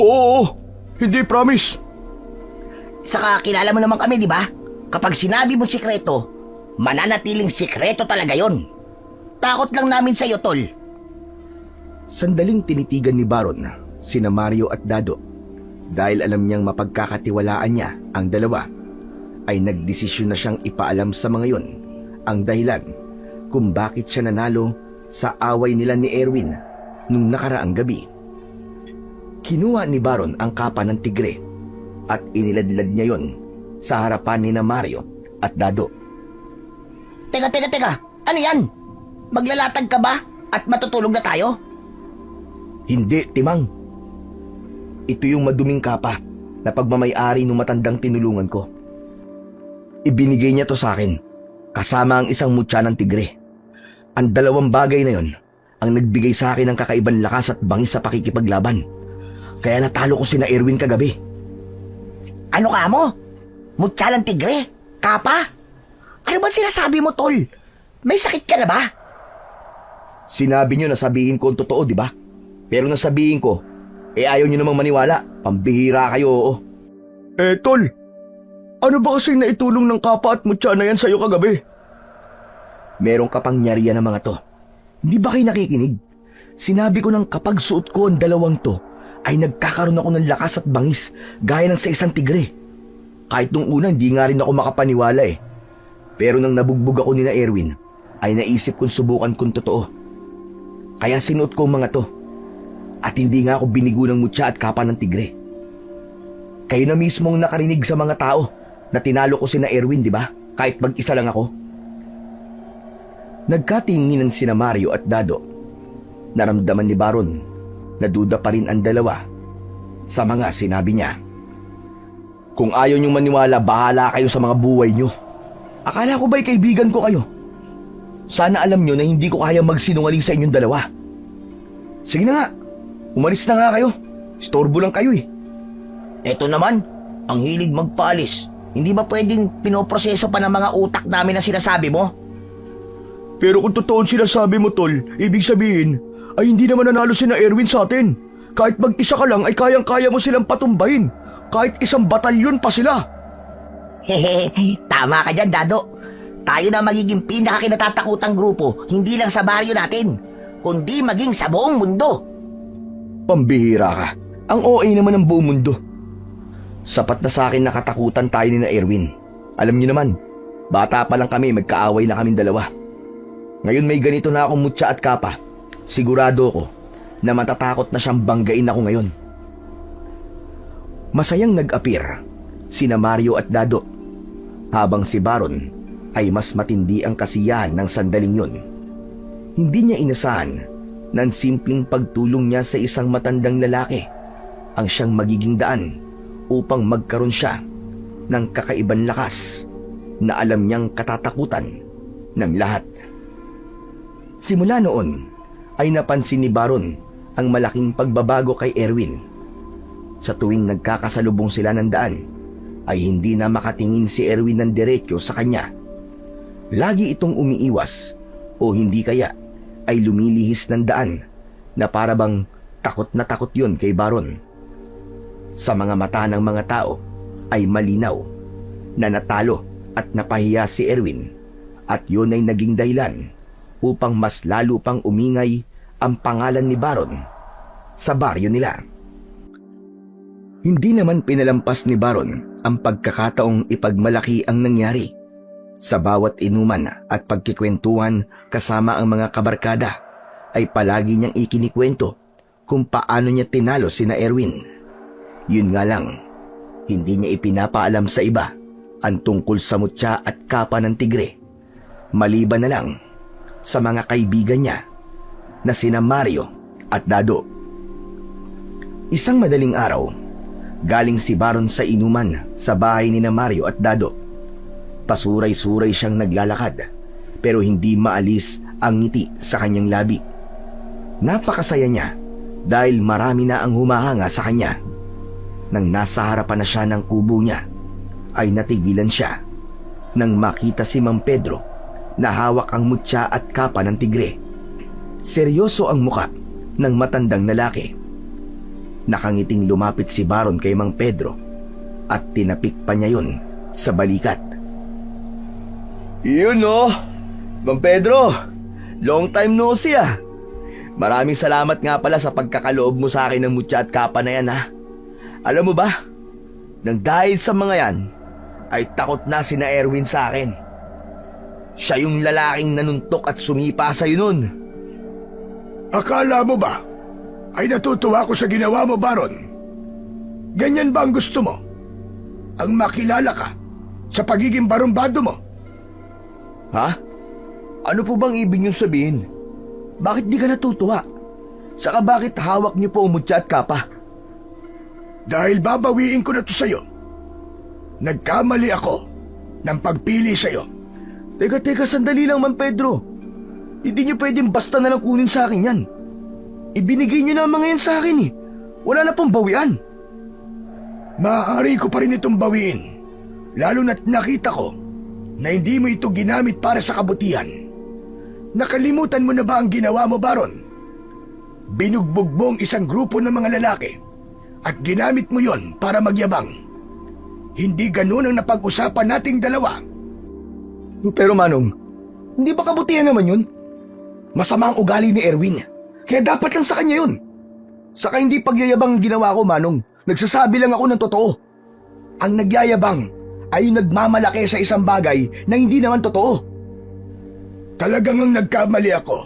Oo, hindi promise. Saka kilala mo naman kami, di ba? Kapag sinabi mo sikreto, mananatiling sikreto talaga yon. Takot lang namin sa iyo, Tol. Sandaling tinitigan ni Baron sina Mario at Dado dahil alam niyang mapagkakatiwalaan niya ang dalawa. Ay nagdesisyon na siyang ipaalam sa mga yon ang dahilan kung bakit siya nanalo sa away nila ni Erwin nung nakaraang gabi. Kinuha ni Baron ang kapa ng tigre at iniladlad niya yon sa harapan ni na Mario at Dado. Teka, ano yan? Maglalatag ka ba at matutulog na tayo? Hindi, Timang. Ito yung maduming kapa na pagmamay-ari ng matandang tinulungan ko. Ibinigay niya to sa akin, kasama ang isang mutya ng tigre. Ang dalawang bagay na yon ang nagbigay sa akin ng kakaibang lakas at bangis sa pakikipaglaban. Kaya natalo ko sina Erwin kagabi. Ano ka mo? Mutya ng tigre? Kapa? Ano ba sinasabi mo, Tol? May sakit ka na ba? Sinabi niyo na sabihin ko ang totoo, di ba? Pero nasabihin ko, ayaw niyo namang maniwala. Pambihira kayo, oo. Tol, ano ba kasing naitulong ng kapa at mutya na yan sa'yo kagabi? Merong kapangyarihan ng mga to. Hindi ba kayo nakikinig? Sinabi ko nang kapag suot ko ang dalawang to, ay nagkakaroon ako ng lakas at bangis gaya ng sa isang tigre. Kahit nung una hindi nga rin ako makapaniwala eh. Pero nang nabugbog ako ni na Erwin, ay naisip kong subukan kung totoo. Kaya sinuot ko ang mga to. At hindi nga ako binigo ng mutya at kapa ng tigre. Kayo na mismo ang nakarinig sa mga tao na tinalo ko si na Erwin, di ba? Kahit mag-isa lang ako. Nagkatinginan sina Mario at Dado. Naramdaman ni Baron na duda pa rin ang dalawa sa mga sinabi niya. Kung ayaw niyong maniwala, bahala kayo sa mga buhay niyo. Akala ko ba'y kaibigan ko kayo? Sana alam niyo na hindi ko kaya magsinungaling sa inyong dalawa. Sige na nga, umalis na nga kayo. Istorbo lang kayo eh. Eto naman, ang hilig magpaalis. Hindi ba pwedeng pinoproseso pa ng mga utak namin ang sinasabi mo? Pero kung totoo ang sinasabi mo, Tol, ibig sabihin ay hindi naman nanalo si na Erwin sa atin. Kahit mag-isa ka lang ay kayang-kaya mo silang patumbahin. Kahit isang batalyon pa sila. Hehehe, tama ka dyan, Dado. Tayo na magiging pinakakinatatakutang grupo, hindi lang sa baryo natin, kundi maging sa buong mundo. Pambihira ka. Ang OA naman ng buong mundo. Sapat na sa akin na katakutan tayo ni na Erwin. Alam niyo naman, bata pa lang kami, magkaaway na kaming dalawa. Ngayon may ganito na akong mutya at kapa. Sigurado ko na matatakot na siyang banggain ako ngayon. Masayang nag-appear sina Mario at Dado, habang si Baron ay mas matindi ang kasiyahan ng sandaling yun. Hindi niya inasahan na ang simpleng pagtulong niya sa isang matandang lalaki ang siyang magiging daan upang magkaroon siya ng kakaibang lakas na alam niyang katatakutan ng lahat. Simula noon ay napansin ni Baron ang malaking pagbabago kay Erwin. Sa tuwing nagkakasalubong sila ng daan, ay hindi na makatingin si Erwin ng diretso sa kanya. Lagi itong umiiwas o hindi kaya ay lumilihis ng daan na para bang takot na takot yon kay Baron. Sa mga mata ng mga tao ay malinaw na natalo at napahiya si Erwin at yun ay naging dahilan upang mas lalo pang umingay ang pangalan ni Baron sa baryo nila. Hindi naman pinalampas ni Baron ang pagkakataong ipagmalaki ang nangyari. Sa bawat inuman at pagkikwentuhan kasama ang mga kabarkada ay palagi niyang ikinikwento kung paano niya tinalo sina Erwin. Yun nga lang, hindi niya ipinapaalam sa iba ang tungkol sa mutya at kapa ng tigre, maliban na lang sa mga kaibigan niya na sina Mario at Dado. Isang madaling araw, galing si Baron sa inuman sa bahay ni na Mario at Dado. Pasuray-suray siyang naglalakad pero hindi maalis ang ngiti sa kanyang labi. Napakasaya niya dahil marami na ang humahanga sa kanya. Nang nasa harapan na siya ng kubo niya, ay natigilan siya nang makita si Mang Pedro na hawak ang mutya at kapa ng tigre. Seryoso ang muka ng matandang lalaki. Nakangiting lumapit si Baron kay Mang Pedro at tinapik pa niya yun sa balikat. Yun oh, Mang Pedro, long time no see ah. Maraming salamat nga pala sa pagkakaloob mo sa akin ng mutya at kapa na yan ha. Alam mo ba, nang dahil sa mga yan, ay takot na si na Erwin sa akin. Siya yung lalaking nanuntok at sumipa sa'yo nun. Akala mo ba ay natutuwa ko sa ginawa mo, Baron? Ganyan ba ang gusto mo? Ang makilala ka sa pagiging barumbado mo? Ha? Ano po bang ibig niyong sabihin? Bakit di ka natutuwa? Saka bakit hawak niyo po ang mutya at kapa? Dahil babawiin ko na to sa'yo. Nagkamali ako ng pagpili sa'yo. Teka, sandali lang, Mang Pedro. Hindi niyo pwedeng basta na lang kunin sa akin yan. Ibinigay niyo na ang mga yan sa akin eh. Wala na pong bawian. Maaari ko pa rin itong bawiin. Lalo na't nakita ko na hindi mo ito ginamit para sa kabutihan. Nakalimutan mo na ba ang ginawa mo, Baron? Binugbog mo ang isang grupo ng mga lalaki at ginamit mo yon para magyabang. Hindi ganun ang napag-usapan nating dalawa. Pero Manong, hindi ba kabutihan naman yun? Masama ang ugali ni Erwin, kaya dapat lang sa kanya yun. Saka hindi pagyayabang ang ginawa ko, Manong. Nagsasabi lang ako ng totoo. Ang nagyayabang ay yung nagmamalaki sa isang bagay na hindi naman totoo. Talagang ang nagkamali ako.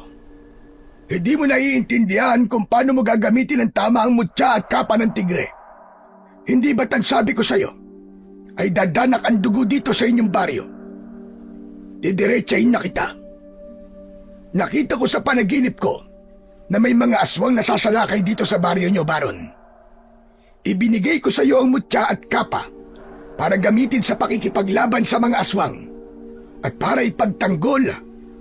Hindi mo naiintindihan kung paano mo gagamitin ang tama ang mutya at kapa ng tigre. Hindi ba't ang sabi ko sa'yo ay dadanak ang dugo dito sa inyong baryo? Didiretsahin na kita. Nakita ko sa panaginip ko na may mga aswang nasasalakay dito sa baryo nyo, Baron. Ibinigay ko sa iyo ang mutya at kapa para gamitin sa pakikipaglaban sa mga aswang at para ipagtanggol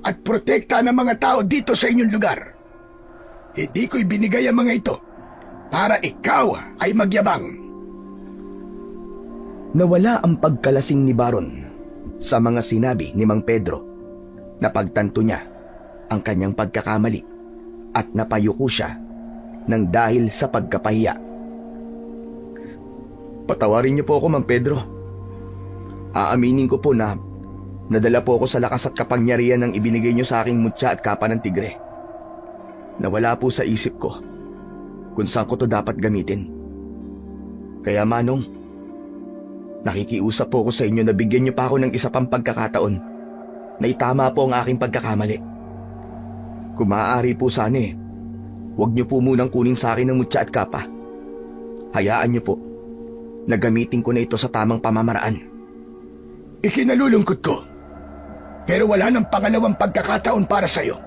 at protekta ng mga tao dito sa inyong lugar. Hindi ko ibinigay ang mga ito para ikaw ay magyabang. Nawala ang pagkalasing ni Baron sa mga sinabi ni Mang Pedro. Napagtanto niya ang kanyang pagkakamali at napayuko siya ng dahil sa pagkapahiya. Patawarin niyo po ako, Mang Pedro. Aaminin ko po na nadala po ako sa lakas at kapangyarihan ng ibinigay niyo sa aking mutya at kapa ng tigre. Nawala po sa isip ko kung saan ko to dapat gamitin. Kaya Manong, nakikiusap po ako sa inyo na bigyan niyo pa ako ng isa pang pagkakataon na itama po ang aking pagkakamali. Kung maaari po sana huwag niyo po munang kunin sa akin ng mutya at kapa. Hayaan niyo po na gamitin ko na ito sa tamang pamamaraan. Ikinalulungkot ko, pero wala nang pangalawang pagkakataon para sa'yo.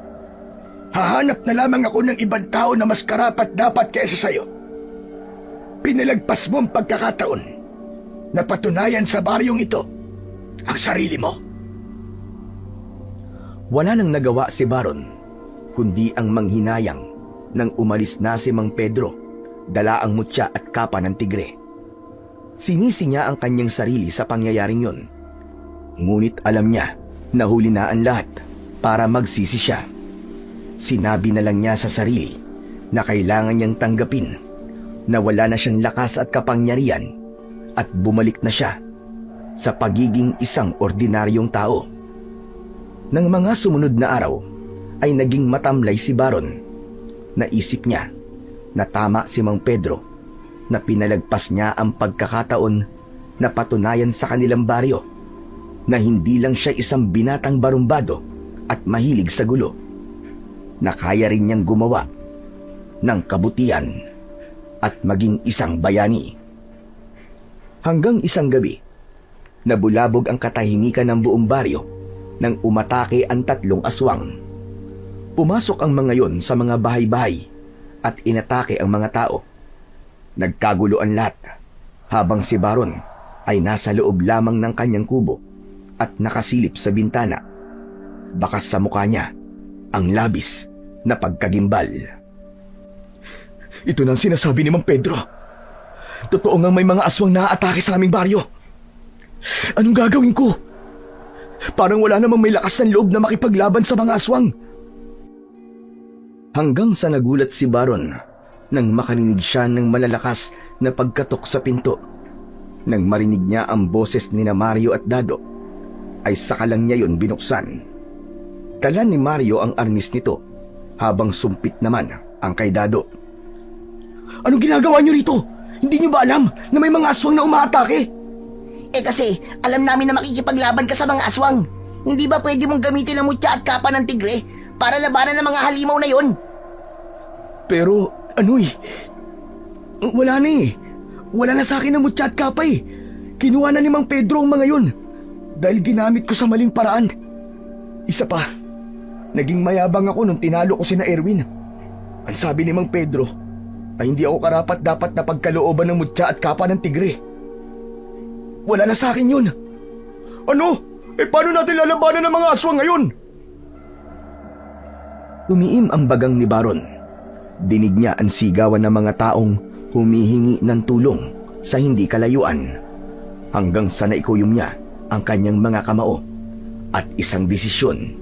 Hahanap na lamang ako ng ibang tao na mas karapat dapat kaysa sa'yo. Pinalagpas mo ang pagkakataon na patunayan sa baryong ito ang sarili mo. Wala nang nagawa si Baron, kundi ang manghinayang nang umalis na si Mang Pedro, dala ang mutya at kapa ng tigre. Sinisi niya ang kanyang sarili sa pangyayaring yon. Ngunit alam niya na huli na ang lahat para magsisi siya. Sinabi na lang niya sa sarili na kailangan niyang tanggapin na wala na siyang lakas at kapangyarihan at bumalik na siya sa pagiging isang ordinaryong tao. Nang mga sumunod na araw ay naging matamlay si Baron. Naisip niya na tama si Mang Pedro na pinalagpas niya ang pagkakataon na patunayan sa kanilang baryo na hindi lang siya isang binatang barumbado at mahilig sa gulo, na kaya rin niyang gumawa ng kabutihan at maging isang bayani. Hanggang isang gabi, nabulabog ang katahimikan ng buong baryo nang umatake ang 3 aswang. Pumasok ang mga yon sa mga bahay-bahay at inatake ang mga tao. Nagkagulo ang lahat habang si Baron ay nasa loob lamang ng kanyang kubo at nakasilip sa bintana. Bakas sa mukha niya ang labis na pagkagimbal. Ito na ang sinasabi ni Mang Pedro. Totoo nga may mga aswang naaatake sa aming baryo. Anong gagawin ko? Parang wala namang may lakas ng loob na makipaglaban sa mga aswang. Hanggang sa nagulat si Baron nang makarinig siya ng malalakas na pagkatok sa pinto. Nang marinig niya ang boses ni na Mario at Dado, ay saka lang niya yon binuksan. Dala ni Mario ang arnis nito, habang sumpit naman ang kay Dado. Anong ginagawa niyo rito? Hindi niyo ba alam na may mga aswang na umaatake? Kasi alam namin na makikipaglaban ka sa mga aswang. Hindi ba pwede mong gamitin ang mutya at kapa ng tigre para labanan ng mga halimaw na yon? Pero wala na Wala na sa akin ang mutya at kapa Kinuha na ni Mang Pedro ang mga yon dahil ginamit ko sa maling paraan. Isa pa, naging mayabang ako nung tinalo ko sina Erwin. Ang sabi ni Mang Pedro ay hindi ako karapat dapat na pagkalooban ng mutya at kapa ng tigre. Wala na sa akin yun. Ano? Paano natin lalabanan ng mga aswang ngayon? Tumiim ang bagang ni Baron. Dinig niya ang sigawan ng mga taong humihingi ng tulong sa hindi kalayuan. Hanggang sa naikuyom niya ang kanyang mga kamao at isang desisyon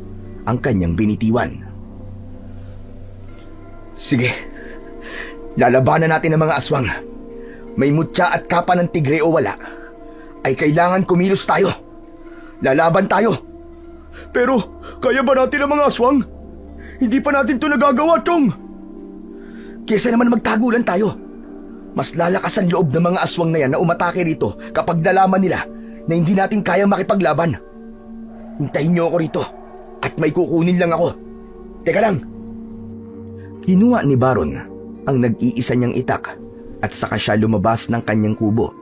ang kanyang binitiwan. Sige, lalabanan natin ang mga aswang. May mutya at kapa ng tigre o wala, ay kailangan kumilos tayo. Lalaban tayo. Pero kaya ba natin ang mga aswang? Hindi pa natin ito nagagawa, Chong. Kesa naman magtagulan tayo. Mas lalakas ang loob ng mga aswang na yan na umatake rito kapag nalaman nila na hindi natin kaya makipaglaban. Hintayin niyo ako rito at may kukunin lang ako. Teka lang. Kinuha ni Baron ang nag-iisa niyang itak at saka siya lumabas ng kanyang kubo.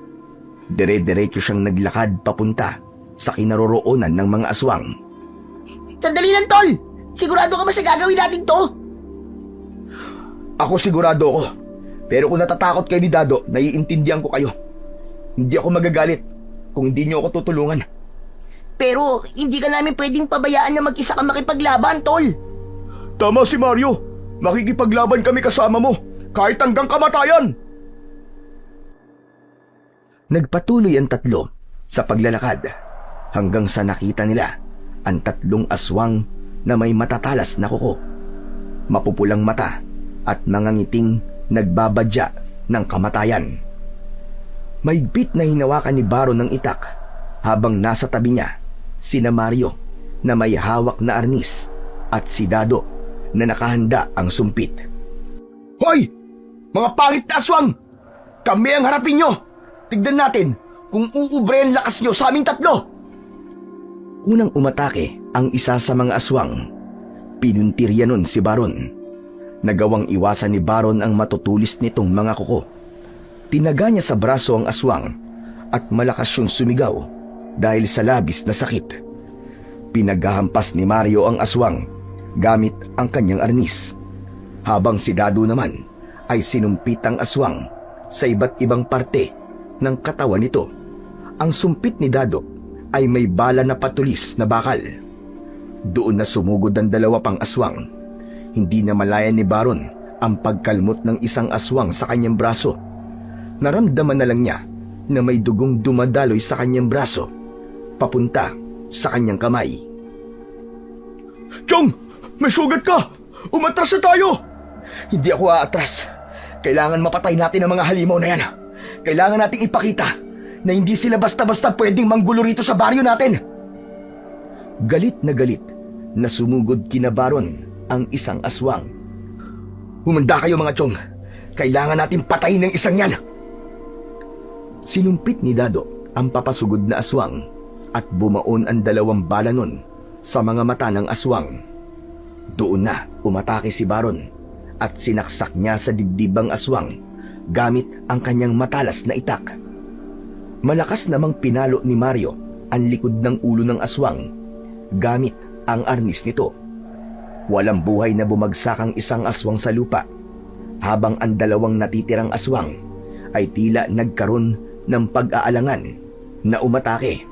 Dire-diretso siyang naglakad papunta sa kinaroroonan ng mga aswang. Sandali lang, Tol! Sigurado ka ba sa gagawin natin to? Ako sigurado ako. Pero kung natatakot kayo ni Dado, naiintindihan ko kayo. Hindi ako magagalit kung hindi niyo ako tutulungan. Pero hindi ka namin pwedeng pabayaan na mag-isa ka makipaglaban, tol. Tama si Mario. Makikipaglaban kami kasama mo, kahit hanggang kamatayan. Nagpatuloy ang tatlo sa paglalakad hanggang sa nakita nila ang tatlong aswang na may matatalas na kuko, mapupulang mata at mga ngiting nagbabadya ng kamatayan. Mahigpit na hinawakan ni Baron ng itak habang nasa tabi niya sina Mario na may hawak na arnis at si Dado na nakahanda ang sumpit. Hoy! Mga pangit na aswang! Kami ang harapin nyo! Tignan natin kung uubre ang lakas nyo sa aming tatlo! Unang umatake ang isa sa mga aswang. Pinuntirya nun si Baron. Nagawang iwasan ni Baron ang matutulis nitong mga kuko. Tinaga niya sa braso ang aswang at malakas siyang sumigaw dahil sa labis na sakit. Pinaghahampas ni Mario ang aswang gamit ang kanyang arnis, habang si Dado naman ay sinumpit ang aswang sa iba't ibang parte ng katawan nito. Ang sumpit ni Dado ay may bala na patulis na bakal. Doon na sumugod ang dalawa pang aswang. Hindi na malaya ni Baron ang pagkalmot ng isang aswang sa kanyang braso. Naramdaman na lang niya na may dugong dumadaloy sa kanyang braso papunta sa kanyang kamay. Chong! May sugat ka! Umatras na tayo! Hindi ako aatras. Kailangan mapatay natin ang mga halimaw na yan. Kailangan nating ipakita na hindi sila basta-basta pwedeng manggulo rito sa baryo natin. Galit na sumugod kina Baron ang isang aswang. Humanda kayo mga Chong. Kailangan natin patayin ng isang yan. Sinumpit ni Dado ang papasugod na aswang at bumaon ang dalawang bala nun sa mga mata ng aswang. Doon na umatake si Baron at sinaksak niya sa dibdibang aswang gamit ang kanyang matalas na itak. Malakas namang pinalo ni Mario ang likod ng ulo ng aswang gamit ang arnis nito. Walang buhay na bumagsak ang isang aswang sa lupa, habang ang dalawang natitirang aswang ay tila nagkaroon ng pag-aalangan na umatake.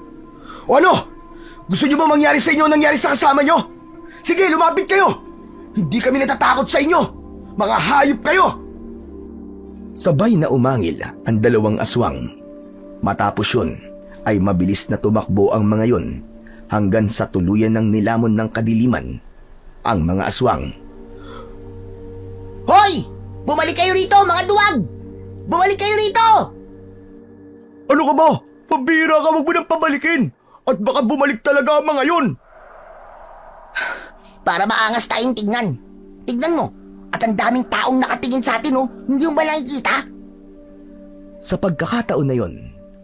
O ano? Gusto niyo ba mangyari sa inyo nangyari sa kasama niyo? Sige, lumapit kayo! Hindi kami natatakot sa inyo! Mga hayop kayo! Sabay na umangil ang dalawang aswang. Matapos yun, ay mabilis na tumakbo ang mga yon hanggang sa tuluyan ng nilamon ng kadiliman ang mga aswang. Hoy! Bumalik kayo rito, mga duwag! Bumalik kayo rito! Ano ka ba? Pambira ka, wag mo nang pabalikin! At baka bumalik talaga ang mga yon! Para maangas tayong tignan. Tignan mo, at ang daming taong nakatingin sa atin, oh. Hindi mo ba nakikita? Sa pagkakataon na yon,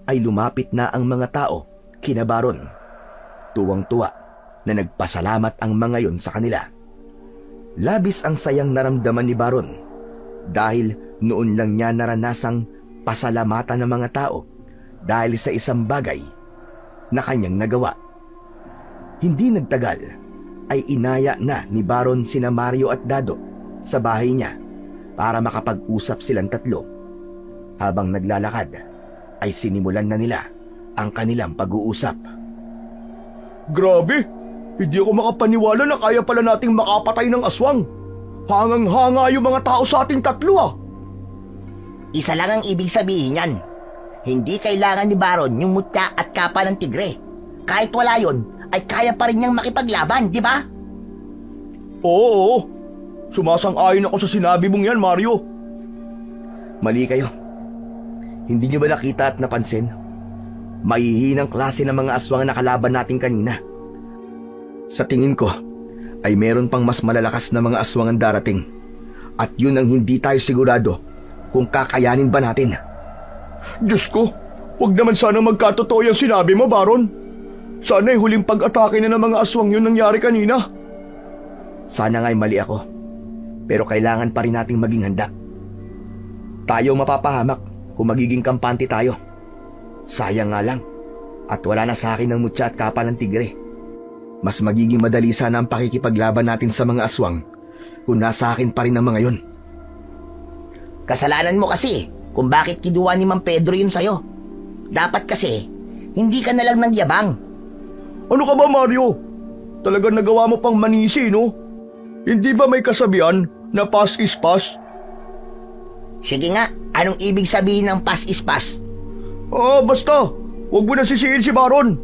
ay lumapit na ang mga tao kina Baron. Tuwang-tuwa na nagpasalamat ang mga yon sa kanila. Labis ang sayang naramdaman ni Baron dahil noon lang niya naranasang pasalamatan ng mga tao dahil sa isang bagay na kanyang nagawa. Hindi nagtagal ay inaya na ni Baron sina Mario at Dado sa bahay niya para makapag-usap silang tatlo. Habang naglalakad ay sinimulan na nila ang kanilang pag-uusap. Grabe! Hindi ako makapaniwala na kaya pala nating makapatay ng aswang. Hangang-hanga yung mga tao sa ating tatlo ah! Isa lang ang ibig sabihin yan. Hindi kailangan ni Baron yung mutya at kapa ng tigre. Kahit wala yon, ay kaya pa rin niyang makipaglaban, di ba? Oo. Sumasang-ayon ako sa sinabi mong yan, Mario. Mali kayo. Hindi niyo ba nakita at napansin? Mahihinang klase ng mga aswang na nakalaban natin kanina. Sa tingin ko, ay meron pang mas malalakas na mga aswang ang darating. At yun ang hindi tayo sigurado kung kakayanin ba natin. Diyos ko, wag naman sana magkatotoo yung sinabi mo, Baron. Sana'y huling pag-atake na ng mga aswang yun nangyari kanina. Sana nga'y mali ako. Pero kailangan pa rin nating maging handa. Tayo mapapahamak kung magiging kampante tayo. Sayang nga lang. At wala na sa akin ang mutya at kapa ng tigre. Mas magiging madali sana ang pakikipaglaban natin sa mga aswang kung nasa akin pa rin ang mga yon. Kasalanan mo kasi kung bakit kinuha ni Mang Pedro yun sa'yo. Dapat kasi, hindi ka na lang nagyabang. Ano ka ba, Mario? Talagang nagawa mo pang manisi, no? Hindi ba may kasabihan na pass is pass? Sige nga, anong ibig sabihin ng pass is pass? Basta. Huwag mo na sisihin si Baron.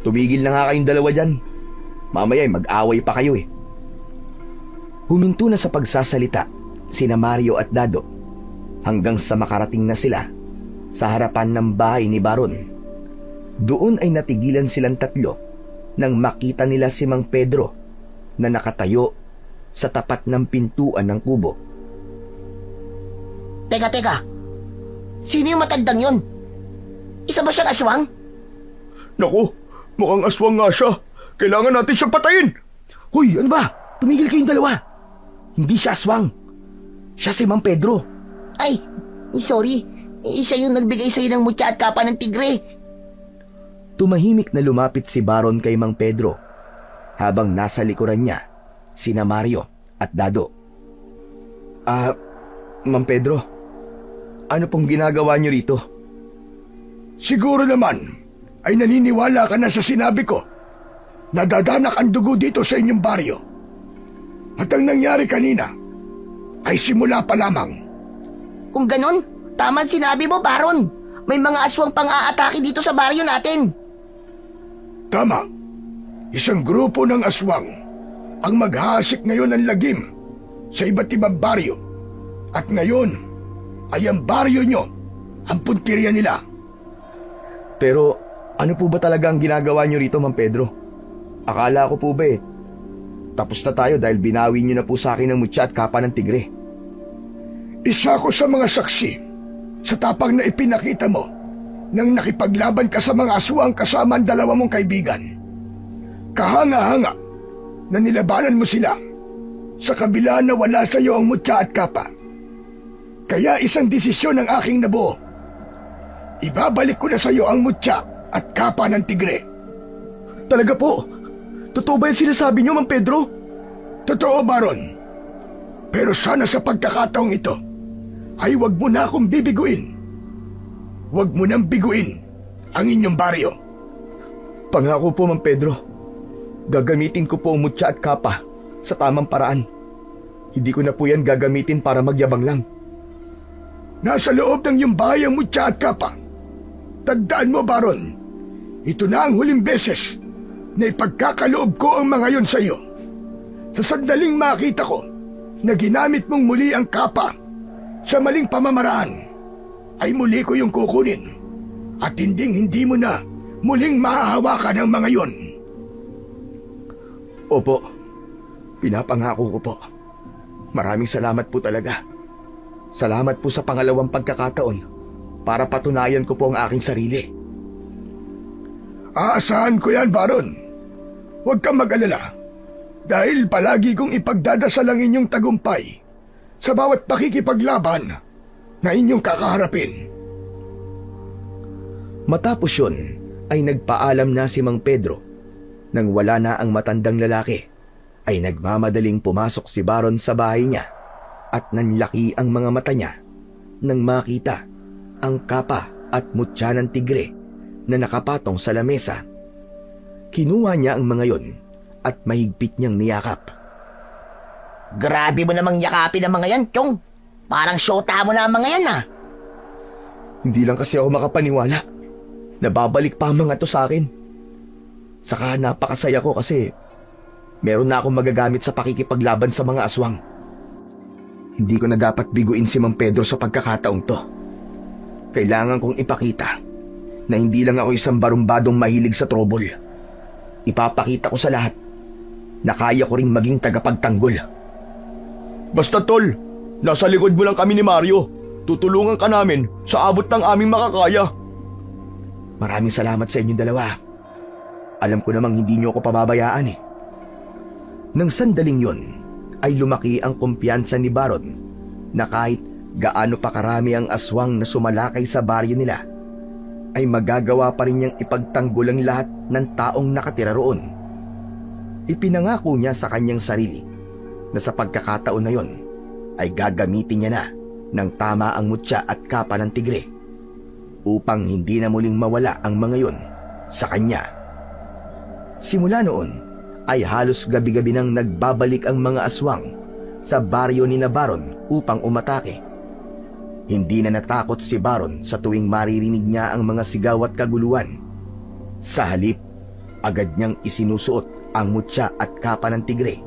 Tumigil na nga kayong dalawa dyan. Mamaya mag-away pa kayo eh. Huminto na sa pagsasalita sina Mario at Dado hanggang sa makarating na sila sa harapan ng bahay ni Baron. Doon ay natigilan silang tatlo nang makita nila si Mang Pedro na nakatayo sa tapat ng pintuan ng kubo. Teka. Sino yung matandang yun? Isa ba siyang aswang? Naku, mukhang aswang nga siya. Kailangan natin siyang patayin. Hoy, ano ba? Tumigil kayong dalawa. Hindi siya aswang. Siya si Mang Pedro. Ay, sorry. Siya yung nagbigay sa'yo ng mutya at kapa ng tigre. Tumahimik na lumapit si Baron kay Mang Pedro habang nasa likuran niya sina Mario at Dado. Mang Pedro, ano pong ginagawa niyo rito? Siguro naman ay naniniwala ka na sa sinabi ko. Nadadanak ang dugo dito sa inyong baryo. At ang nangyari kanina ay simula pa lamang. Kung ganon, tama ang sinabi mo, Baron. May mga aswang pang-aatake dito sa baryo natin. Tama. Isang grupo ng aswang ang maghahasik ngayon ng lagim sa iba't ibang baryo. At ngayon ay ang baryo nyo ang puntirya nila. Pero ano po ba talaga ang ginagawa niyo rito, Mang Pedro? Akala ko po ba tapos na tayo dahil binawi niyo na po sa akin ang mutya at kapa ng tigre. Isa ko sa mga saksi sa tapang na ipinakita mo nang nakipaglaban ka sa mga aswang kasama ang dalawa mong kaibigan. Kahanga-hanga na nilabanan mo sila sa kabila na wala sa iyo ang mutya at kapa. Kaya isang desisyon ang aking nabuo. Ibabalik ko na sa iyo ang mutya at kapa ng tigre. Talaga po? Totoo ba yung sinasabi niyo, Mang Pedro? Totoo, Baron. Pero sana sa pagkakataong ito ay wag mo na akong bibiguin. Wag mo nang biguin ang inyong baryo. Pangako po, Mang Pedro. Gagamitin ko po ang mutya at kapa sa tamang paraan. Hindi ko na po yan gagamitin para magyabang lang. Nasa loob ng iyong bahay ang mutya at kapa. Tandaan mo, Baron, ito na ang huling beses na ipagkakaloob ko ang mga yon sa iyo. Sa sandaling makita ko na ginamit mong muli ang kapa sa maling pamamaraan, ay muli ko yung kukunin at hindi mo na muling mahahawakan ang mga yon. Opo, pinapangako ko po. Maraming salamat po talaga. Salamat po sa pangalawang pagkakataon para patunayan ko po ang aking sarili. Aasahan ko yan, Baron. Huwag kang mag-alala dahil palagi kong ipagdadasal ang inyong tagumpay sa bawat pakikipaglaban na inyong kakaharapin. Matapos yun ay nagpaalam na si Mang Pedro. Nang wala na ang matandang lalaki, ay nagmamadaling pumasok si Baron sa bahay niya at nanlaki ang mga mata niya nang makita ang kapa at mutya ng tigre na nakapatong sa lamesa. Kinuha niya ang mga yon at mahigpit niyang niyakap. Grabe mo namang yakapin ang mga yan, Chong. Parang syota mo na ang mga yan, ah. Hindi lang kasi ako makapaniwala. Nababalik pa ang mga to sa akin. Saka napakasaya ko kasi meron na akong magagamit sa pakikipaglaban sa mga aswang. Hindi ko na dapat biguin si Mang Pedro sa pagkakataong to. Kailangan kong ipakita na hindi lang ako isang barumbadong mahilig sa trouble. Ipapakita ko sa lahat na kaya ko ring maging tagapagtanggol. Basta tol, nasa likod mo lang kami ni Mario. Tutulungan ka namin sa abot ng aming makakaya. Maraming salamat sa inyong dalawa. Alam ko namang hindi niyo ako pababayaan eh. Nang sandaling yon, ay lumaki ang kumpiyansa ni Baron na kahit gaano pa karami ang aswang na sumalakay sa baryo nila, ay magagawa pa rin niyang ipagtanggol ang lahat ng taong nakatira roon. Ipinangako niya sa kanyang sarili na sa pagkakataon na yon ay gagamitin niya na ng tama ang mutya at kapa ng tigre upang hindi na muling mawala ang mga yon sa kanya. Simula noon ay halos gabi-gabi nang nagbabalik ang mga aswang sa baryo ni na Baron upang umatake. Hindi na natakot si Baron sa tuwing maririnig niya ang mga sigaw at kaguluhan. Sa halip, agad niyang isinusuot ang mutya at kapa ng tigre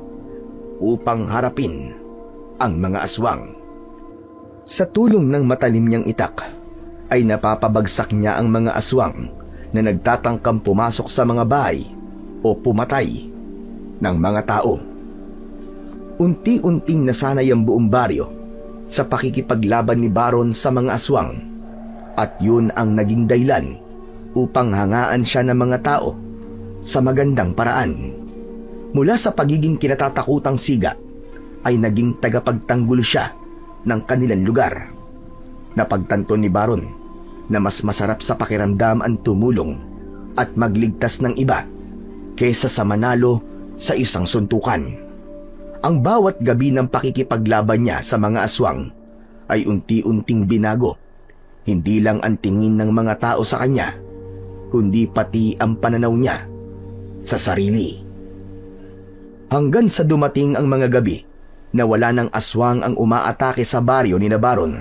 upang harapin ang mga aswang. Sa tulong ng matalim niyang itak, ay napapabagsak niya ang mga aswang na nagtatangkang pumasok sa mga bahay o pumatay ng mga tao. Unti-unting nasanay ang buong baryo sa pakikipaglaban ni Baron sa mga aswang, at yun ang naging dahilan upang hangaan siya ng mga tao sa magandang paraan. Mula sa pagiging kinatatakutang siga ay naging tagapagtanggol siya ng kanilang lugar. Napagtanto ni Baron na mas masarap sa pakiramdam ang tumulong at magligtas ng iba kaysa sa manalo sa isang suntukan. Ang bawat gabi ng pakikipaglaban niya sa mga aswang ay unti-unting binago, hindi lang ang tingin ng mga tao sa kanya, kundi pati ang pananaw niya sa sarili. Hanggang sa dumating ang mga gabi na wala ng aswang ang umaatake sa baryo ni na Baron,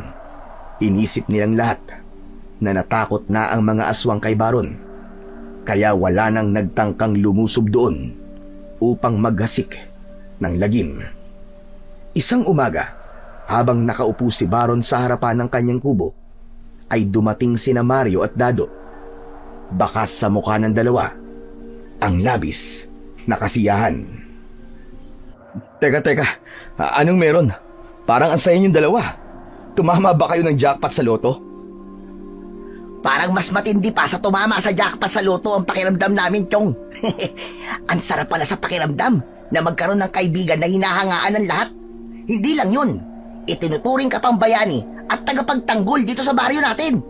inisip nilang lahat na natakot na ang mga aswang kay Baron, kaya wala nang nagtangkang lumusob doon upang maghasik ng lagim. Isang umaga, habang nakaupo si Baron sa harapan ng kanyang kubo, ay dumating sina Mario at Dado. Bakas sa mukha ng dalawa ang labis na kasiyahan. Teka, anong meron? Parang ang saya niyong dalawa. Tumama ba kayo ng jackpot sa loto? Parang mas matindi pa sa tumama sa jackpot sa loto ang pakiramdam namin, Chong. Ang sarap pala sa pakiramdam na magkaroon ng kaibigan na hinahangaan ng lahat. Hindi lang yun, itinuturing ka pang bayani at tagapagtanggol dito sa baryo natin.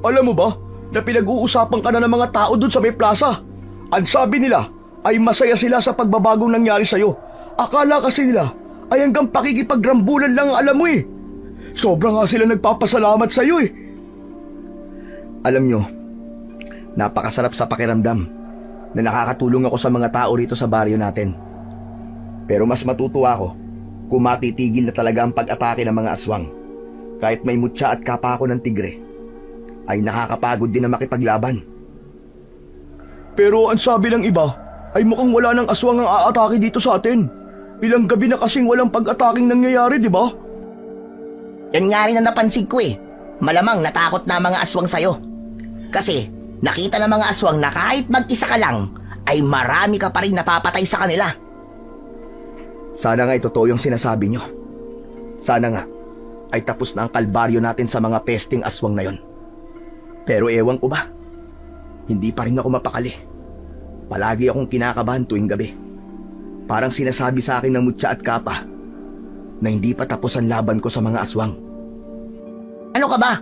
Alam mo ba na pinag-uusapan ka na ng mga tao doon sa may plaza? Ang sabi nila ay masaya sila sa pagbabagong nangyari sa'yo. Akala kasi nila ay hanggang pakikipagrambulan lang ang alam mo eh. Sobra nga sila nagpapasalamat sa'yo eh. Alam nyo, napakasarap sa pakiramdam na nakakatulong ako sa mga tao rito sa baryo natin. Pero mas matutuwa ako kung matitigil na talaga ang pag-atake ng mga aswang. Kahit may mutya at kapa ako ng tigre, ay nakakapagod din na makipaglaban. Pero ang sabi ng iba ay mukhang wala ng aswang ang aatake dito sa atin. Ilang gabi na kasing walang pag-ataking nangyayari, di ba? Yan nga rin ang napansin ko eh. Malamang natakot na mga aswang sa'yo. Kasi nakita ng mga aswang na kahit mag-isa ka lang, ay marami ka pa rin napapatay sa kanila. Sana nga totoo yung sinasabi nyo. Sana nga ay tapos na ang kalbaryo natin sa mga pesting aswang na yon. Pero ewan ko ba, hindi pa rin ako mapakali. Palagi akong kinakabahan tuwing gabi. Parang sinasabi sa akin ng mutya at kapa na hindi pa tapos ang laban ko sa mga aswang. Ano ka ba?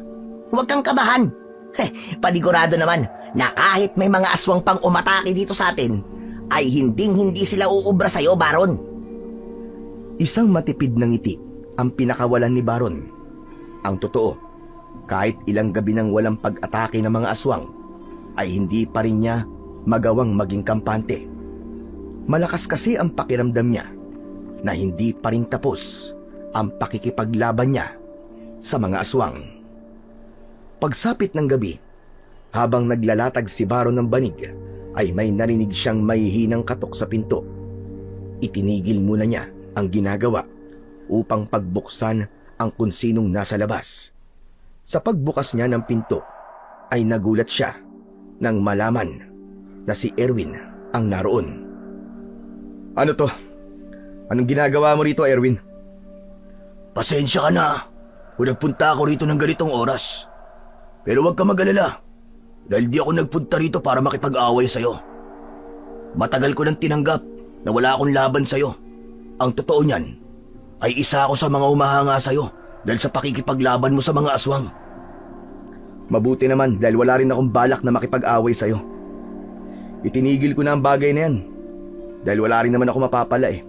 Huwag kang kabahan. Panigurado naman na kahit may mga aswang pang umatake dito sa atin, ay hinding-hindi sila uubra sa'yo, Baron. Isang matipid na ngiti ang pinakawalan ni Baron. Ang totoo, kahit ilang gabi nang walang pag-atake ng mga aswang, ay hindi pa rin niya magawang maging kampante. Malakas kasi ang pakiramdam niya na hindi pa rin tapos ang pakikipaglaban niya sa mga aswang. Pagsapit ng gabi, habang naglalatag si Baron ng banig, ay may narinig siyang mahihinang katok sa pinto. Itinigil muna niya ang ginagawa upang pagbuksan ang kung sinong nasa labas. Sa pagbukas niya ng pinto, ay nagulat siya nang malaman na si Erwin ang naroon. Ano to? Anong ginagawa mo rito, Erwin? Pasensya ka na kung nagpunta ako rito ng ganitong oras. Pero huwag ka mag-alala, dahil di ako nagpunta rito para makipag-away sa'yo. Matagal ko nang tinanggap na wala akong laban sa'yo. Ang totoo niyan ay isa ako sa mga humahanga sa'yo dahil sa pakikipaglaban mo sa mga aswang. Mabuti naman dahil wala rin akong balak na makipag-away sa'yo. Itinigil ko na ang bagay na yan dahil wala rin naman ako mapapala eh.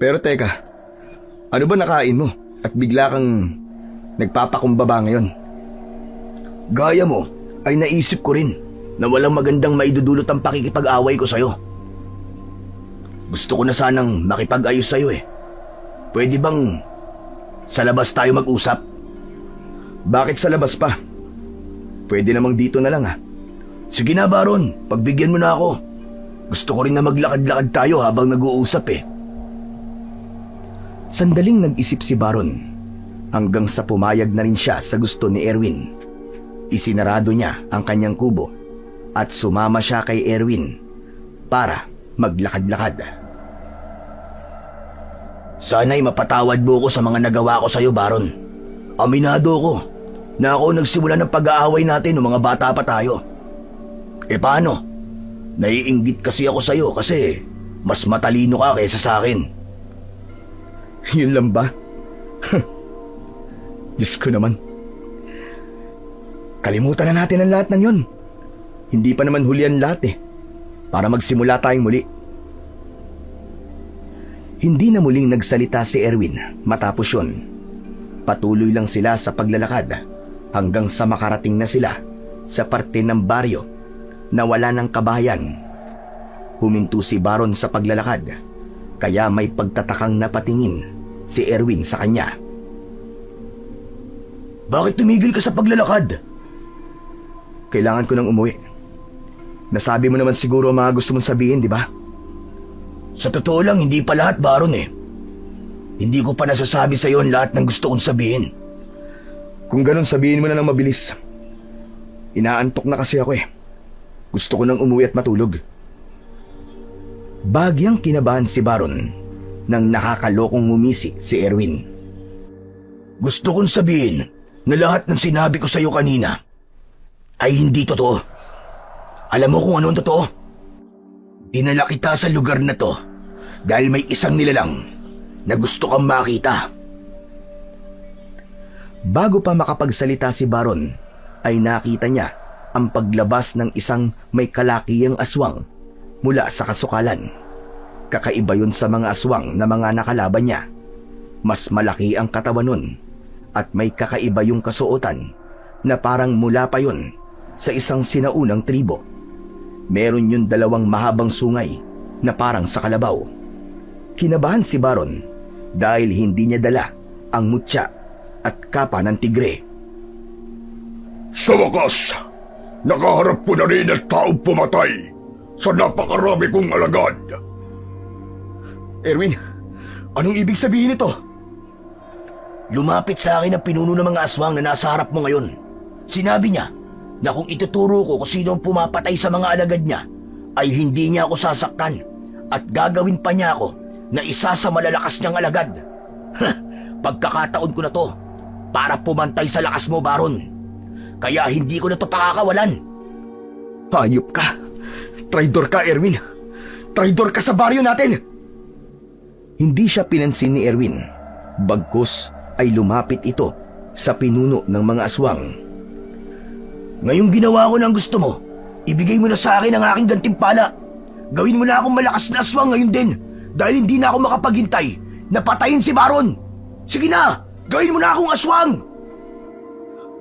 Pero teka, Ano ba nakain mo at bigla kang nagpapakumbaba ngayon? Gaya mo, ay naisip ko rin na walang magandang maidudulot ang pakikipag-away ko sa'yo. Gusto ko na sanang makipag-ayos sa'yo eh. Pwede bang sa labas tayo mag-usap? Bakit sa labas pa? Pwede namang dito na lang ha. Sige na, Baron, pagbigyan mo na ako. Gusto ko rin na maglakad-lakad tayo habang nag-uusap eh. Sandaling nag-isip si Baron hanggang sa pumayag na rin siya sa gusto ni Erwin. Isinarado niya ang kanyang kubo at sumama siya kay Erwin para maglakad-lakad. Sana'y mapatawad mo ko sa mga nagawa ko sa'yo, Baron. Aminado ko na ako nagsimula ng pag-aaway natin nung mga bata pa tayo. Paano? Naiinggit kasi ako sa'yo kasi mas matalino ka kaysa sa akin. Yun lang ba? Diyos ko naman. Kalimutan na natin ang lahat ng yun. Hindi pa naman huli ang lahat eh. Para magsimula tayong muli. Hindi na muling nagsalita si Erwin matapos yun. Patuloy lang sila sa paglalakad hanggang sa makarating na sila sa parte ng baryo na wala ng kabahayan. Huminto si Baron sa paglalakad kaya may pagtatakang napatingin si Erwin sa kanya. Bakit tumigil ka sa paglalakad? Kailangan ko nang umuwi. Nasabi mo naman siguro ang mga gusto mong sabihin, di ba? Sa totoo lang, hindi pa lahat, Baron eh. Hindi ko pa nasasabi sa iyo ang lahat ng gusto kong sabihin. Kung ganun, sabihin mo na lang mabilis. Inaantok na kasi ako eh. Gusto ko nang umuwi at matulog. Bagyang kinabahan si Baron nang nakakalokong ngumisi si Erwin. Gusto kong sabihin na lahat ng sinabi ko sa iyo kanina ay hindi totoo. Alam mo kung ano ang totoo? Dinala kita sa lugar na to dahil may isang nilalang na gusto kang makita. Bago pa makapagsalita si Baron, ay nakita niya ang paglabas ng isang may kalakiyang aswang mula sa kasukalan. Kakaiba yun sa mga aswang na mga nakalaban niya. Mas malaki ang katawan nun at may kakaiba yung kasuotan na parang mula pa yun sa isang sinaunang tribo. Meron yung dalawang mahabang sungay na parang sa kalabaw. Kinabahan si Baron dahil hindi niya dala ang mutya at kapa ng tigre. Sa wakas, nakaharap ko na rin ang taong pumatay sa napakarami kong alagad. Erwin, anong ibig sabihin nito? Lumapit sa akin ang pinuno ng mga aswang na nasa harap mo ngayon. Sinabi niya na kung ituturo ko kung sino ang pumapatay sa mga alagad niya, ay hindi niya ako sasaktan at gagawin pa niya ako na isa sa malalakas niyang alagad. Pagkakataon ko na to para pumantay sa lakas mo, Baron. Kaya hindi ko na to pakakawalan. Hayop ka! Traidor ka, Erwin! Traidor ka sa baryo natin! Hindi siya pinansin ni Erwin. Bagkus ay lumapit ito sa pinuno ng mga aswang. Ngayong ginawa ko ng gusto mo, ibigay mo na sa akin ang aking gantimpala. Gawin mo na akong malakas na aswang ngayon din dahil hindi na ako makapaghintay na patayin si Baron. Sige na, gawin mo na akong aswang!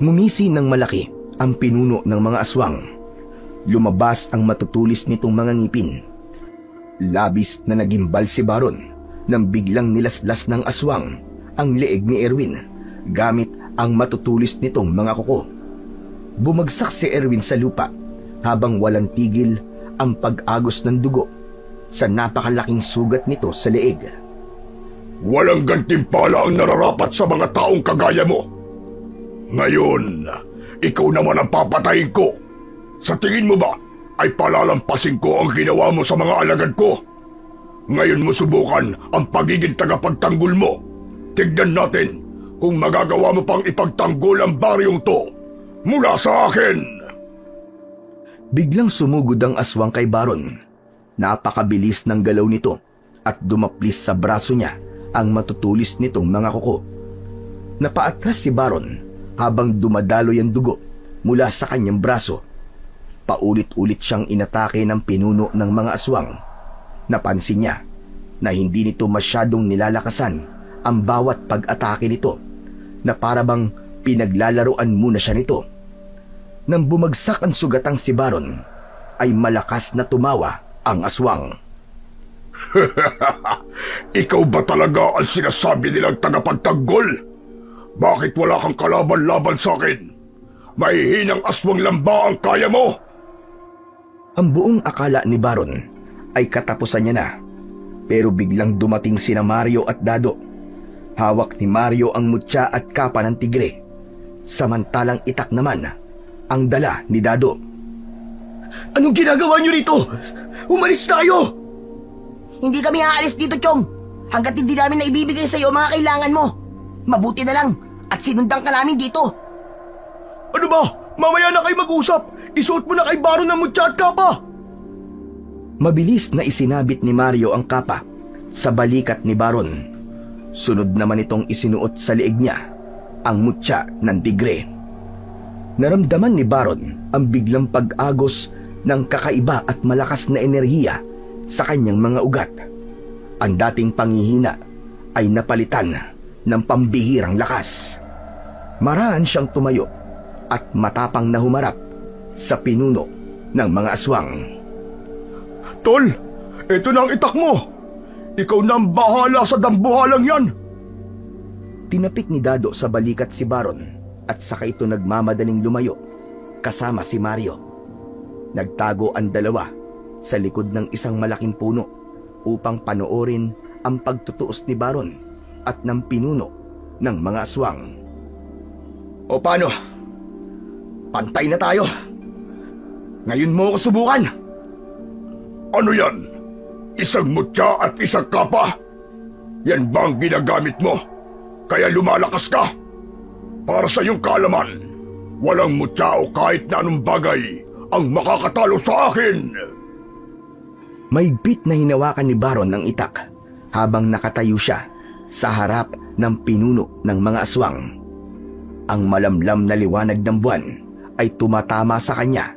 Ngumisi ng malaki ang pinuno ng mga aswang. Lumabas ang matutulis nitong mga ngipin. Labis na nagimbal si Baron nang biglang nilaslas ng aswang ang leeg ni Erwin gamit ang matutulis nitong mga kuko. Bumagsak si Erwin sa lupa habang walang tigil ang pag-agos ng dugo sa napakalaking sugat nito sa leeg. Walang gantimpala ang nararapat sa mga taong kagaya mo. Ngayon, ikaw naman ang papatayin ko. Sa tingin mo ba ay palalampasin ko ang ginawa mo sa mga alagad ko? Ngayon mo subukan ang pagiging tagapagtanggol mo. Tignan natin kung magagawa mo pang ipagtanggol ang baryong to mula sa akin. Biglang sumugod ang aswang kay Baron. Napakabilis ng galaw nito at dumaplis sa braso niya ang matutulis nitong mga kuko. Napaatras si Baron habang dumadaloy ang dugo mula sa kanyang braso. Paulit-ulit siyang inatake ng pinuno ng mga aswang. Napansin niya na hindi nito masyadong nilalakasan ang bawat pag-atake nito na parabang pinaglalaruan muna siya nito. Nang bumagsak ang sugatang si Baron, ay malakas na tumawa ang aswang. Ikaw ba talaga ang sinasabi nilang tagapagtanggol? Bakit wala kang kalaban-laban sa akin? Mahihinang aswang lang ba ang kaya mo? Ang buong akala ni Baron ay katapusan niya na. Pero biglang dumating sina Mario at Dado. Hawak ni Mario ang mutya at kapa ng tigre. Samantalang Itak naman ang dala ni Dado. Anong ginagawa niyo rito? Umalis tayo! Hindi kami aalis dito, Chong. Hanggat hindi namin naibibigay sa iyo mga kailangan mo. Mabuti na lang at sinundan ka namin dito. Ano ba? Mamaya na kayo mag-usap. Isuot mo na kay Baron ng mutya at kapa. Mabilis na isinabit ni Mario ang kapa sa balikat ni Baron. Sunod naman itong isinuot sa liig niya ang mutya ng tigre. Naramdaman ni Baron ang biglang pag-agos ng kakaiba at malakas na enerhiya sa kanyang mga ugat. Ang dating panghihina ay napalitan ng pambihirang lakas. Maraan siyang tumayo at matapang na humarap sa pinuno ng mga aswang. Tol, ito na ang Itak mo. Ikaw na ang bahala sa dambuhalang yan. Tinapik ni Dado sa balikat si Baron at saka ito nagmamadaling lumayo kasama si Mario. Nagtago ang dalawa sa likod ng isang malaking puno upang panoorin ang pagtutuos ni Baron at ng pinuno ng mga aswang. O paano? Pantay na tayo. Ngayon mo ako subukan. Ano yan? Isang mutya at isang kapa? Yan ba ang ginagamit mo? Kaya lumalakas ka? Para sa iyong kaalaman, walang mutya o kahit na anong bagay ang makakatalo sa akin. Mahigpit na hinawakan ni Baron ang Itak habang nakatayo siya sa harap ng pinuno ng mga aswang. Ang malamlam na liwanag ng buwan ay tumatama sa kanya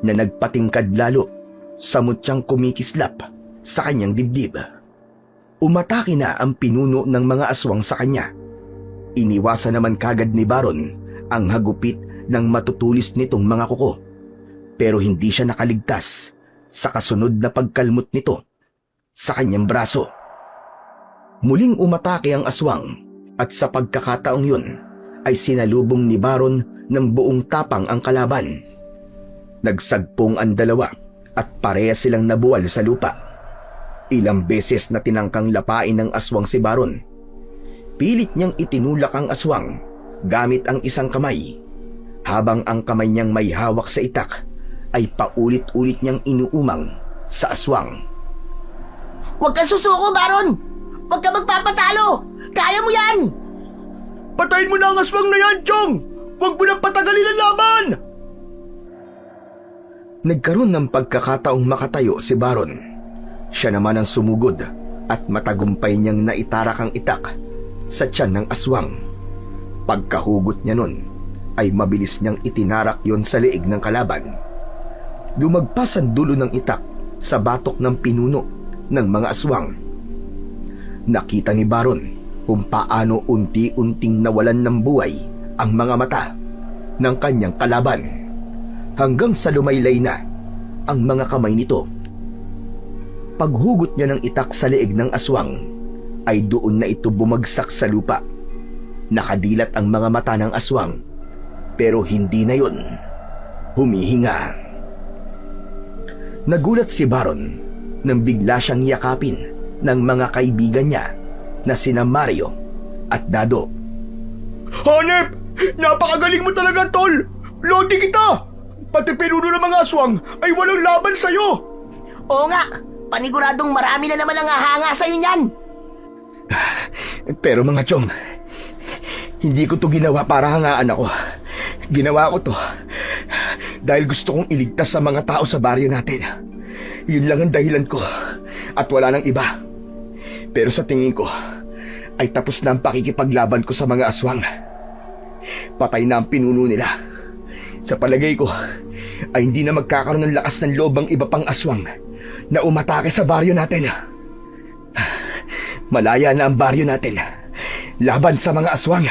na nagpatingkad lalo sa mutyang kumikislap sa kanyang dibdib. Umatake na ang pinuno ng mga aswang sa kanya. Iniwasan naman kagad ni Baron ang hagupit ng matutulis nitong mga kuko, pero hindi siya nakaligtas sa kasunod na pagkalmot nito sa kanyang braso. Muling umatake ang aswang at sa pagkakataong yun ay sinalubong ni Baron ng buong tapang ang kalaban. Nagsagpong ang dalawa at pareha silang nabuwal sa lupa. Ilang beses na tinangkang lapain ng aswang si Baron. Pilit niyang itinulak ang aswang gamit ang isang kamay, habang ang kamay niyang may hawak sa Itak ay paulit-ulit niyang inuumang sa aswang. Huwag kang susuko, Baron! Huwag kang magpapatalo! Kaya mo yan! Patayin mo na ang aswang na yan, Chong! Huwag mo nang patagalin ang laban! Nagkaroon ng pagkakataong makatayo si Baron. Siya naman ang sumugod at matagumpay niyang naitarak ang Itak sa tiyan ng aswang. Pagkahugot niya nun ay mabilis niyang itinarak yon sa liig ng kalaban. Lumagpas ang dulo ng Itak sa batok ng pinuno ng mga aswang. Nakita ni Baron kung paano unti-unting nawalan ng buhay ang mga mata ng kanyang kalaban, hanggang sa lumaylay na ang mga kamay nito. Paghugot niya ng Itak sa liig ng aswang, ay doon na ito bumagsak sa lupa. Nakadilat ang mga mata ng aswang, pero hindi na yun humihinga. Nagulat si Baron nang bigla siyang yakapin ng mga kaibigan niya na sina Mario at Dado. Hanep! Napakagaling mo talaga, Tol! Lodi kita! Pati pinuno ng mga aswang ay walang laban sa'yo! Oo nga! Paniguradong marami na naman ang hahanga sa'yo niyan! Pero mga chong, hindi ko to ginawa para hangaan ako. Ginawa ko to dahil gusto kong iligtas sa mga tao sa baryo natin. Yun lang ang dahilan ko at wala nang iba. Pero sa tingin ko ay tapos na ang pakikipaglaban ko sa mga aswang. Patay na ang pinuno nila. Sa palagay ko ay hindi na magkakaroon ng lakas ng loob ang iba pang aswang na umatake sa baryo natin. Malaya na ang baryo natin laban sa mga aswang.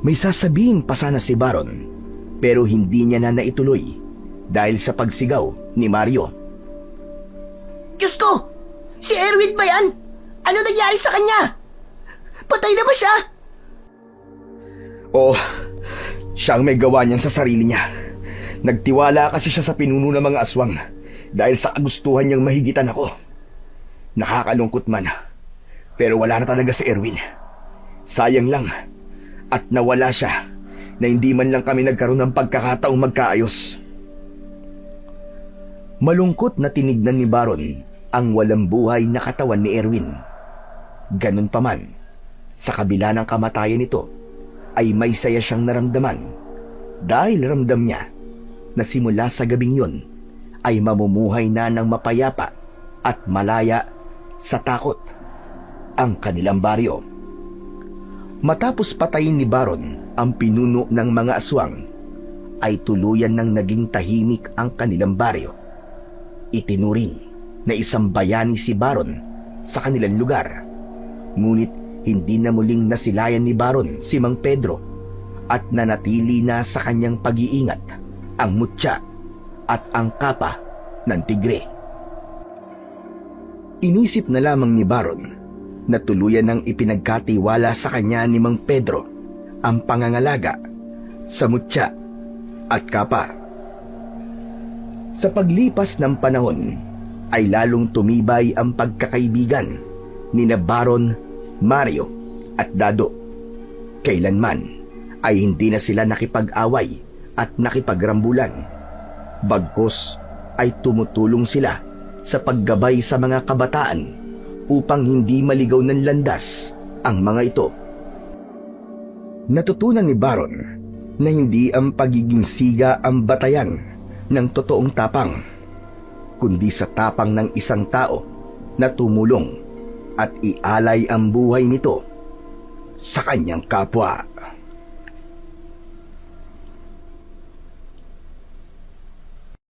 May sasabihin pa sana si Baron, pero hindi niya na naituloy dahil sa pagsigaw ni Mario. Diyos ko! Si Erwin ba yan? Ano nangyari sa kanya? Patay na ba siya? Oo, siya ang may gawa niyan sa sarili niya. Nagtiwala kasi siya sa pinuno ng mga aswang dahil sa kagustuhan niyang mahigitan ako. Nakakalungkot man, pero wala na talaga si Erwin. Sayang lang, at nawala siya na hindi man lang kami nagkaroon ng pagkakataong magkaayos. Malungkot na tinignan ni Baron ang walang buhay na katawan ni Erwin. Ganun pa man, sa kabila ng kamatayan nito, ay may saya siyang naramdaman dahil ramdam niya na simula sa gabing yun ay mamumuhay na ng mapayapa at malaya sa takot ang kanilang baryo. Matapos patayin ni Baron ang pinuno ng mga aswang, ay tuluyan ng naging tahimik ang kanilang baryo. Itinuring na isang bayani si Baron sa kanilang lugar. Ngunit hindi na muling nasilayan ni Baron si Mang Pedro at nanatili na sa kanyang pag-iingat ang mutya at ang kapa ng tigre. Inisip na lamang ni Baron na tuluyan ng ipinagkatiwala sa kanya ni Mang Pedro ang pangangalaga sa mutya at kapa. Sa paglipas ng panahon ay lalong tumibay ang pagkakaibigan ni na Baron, Mario at Dado. Kailanman ay hindi na sila nakipag-away at nakipagrambulan. Bagkus ay tumutulong sila sa paggabay sa mga kabataan upang hindi maligaw ng landas ang mga ito. Natutunan ni Baron na hindi ang pagiging siga ang batayan ng totoong tapang, kundi sa tapang ng isang tao na tumulong at ialay ang buhay nito sa kanyang kapwa.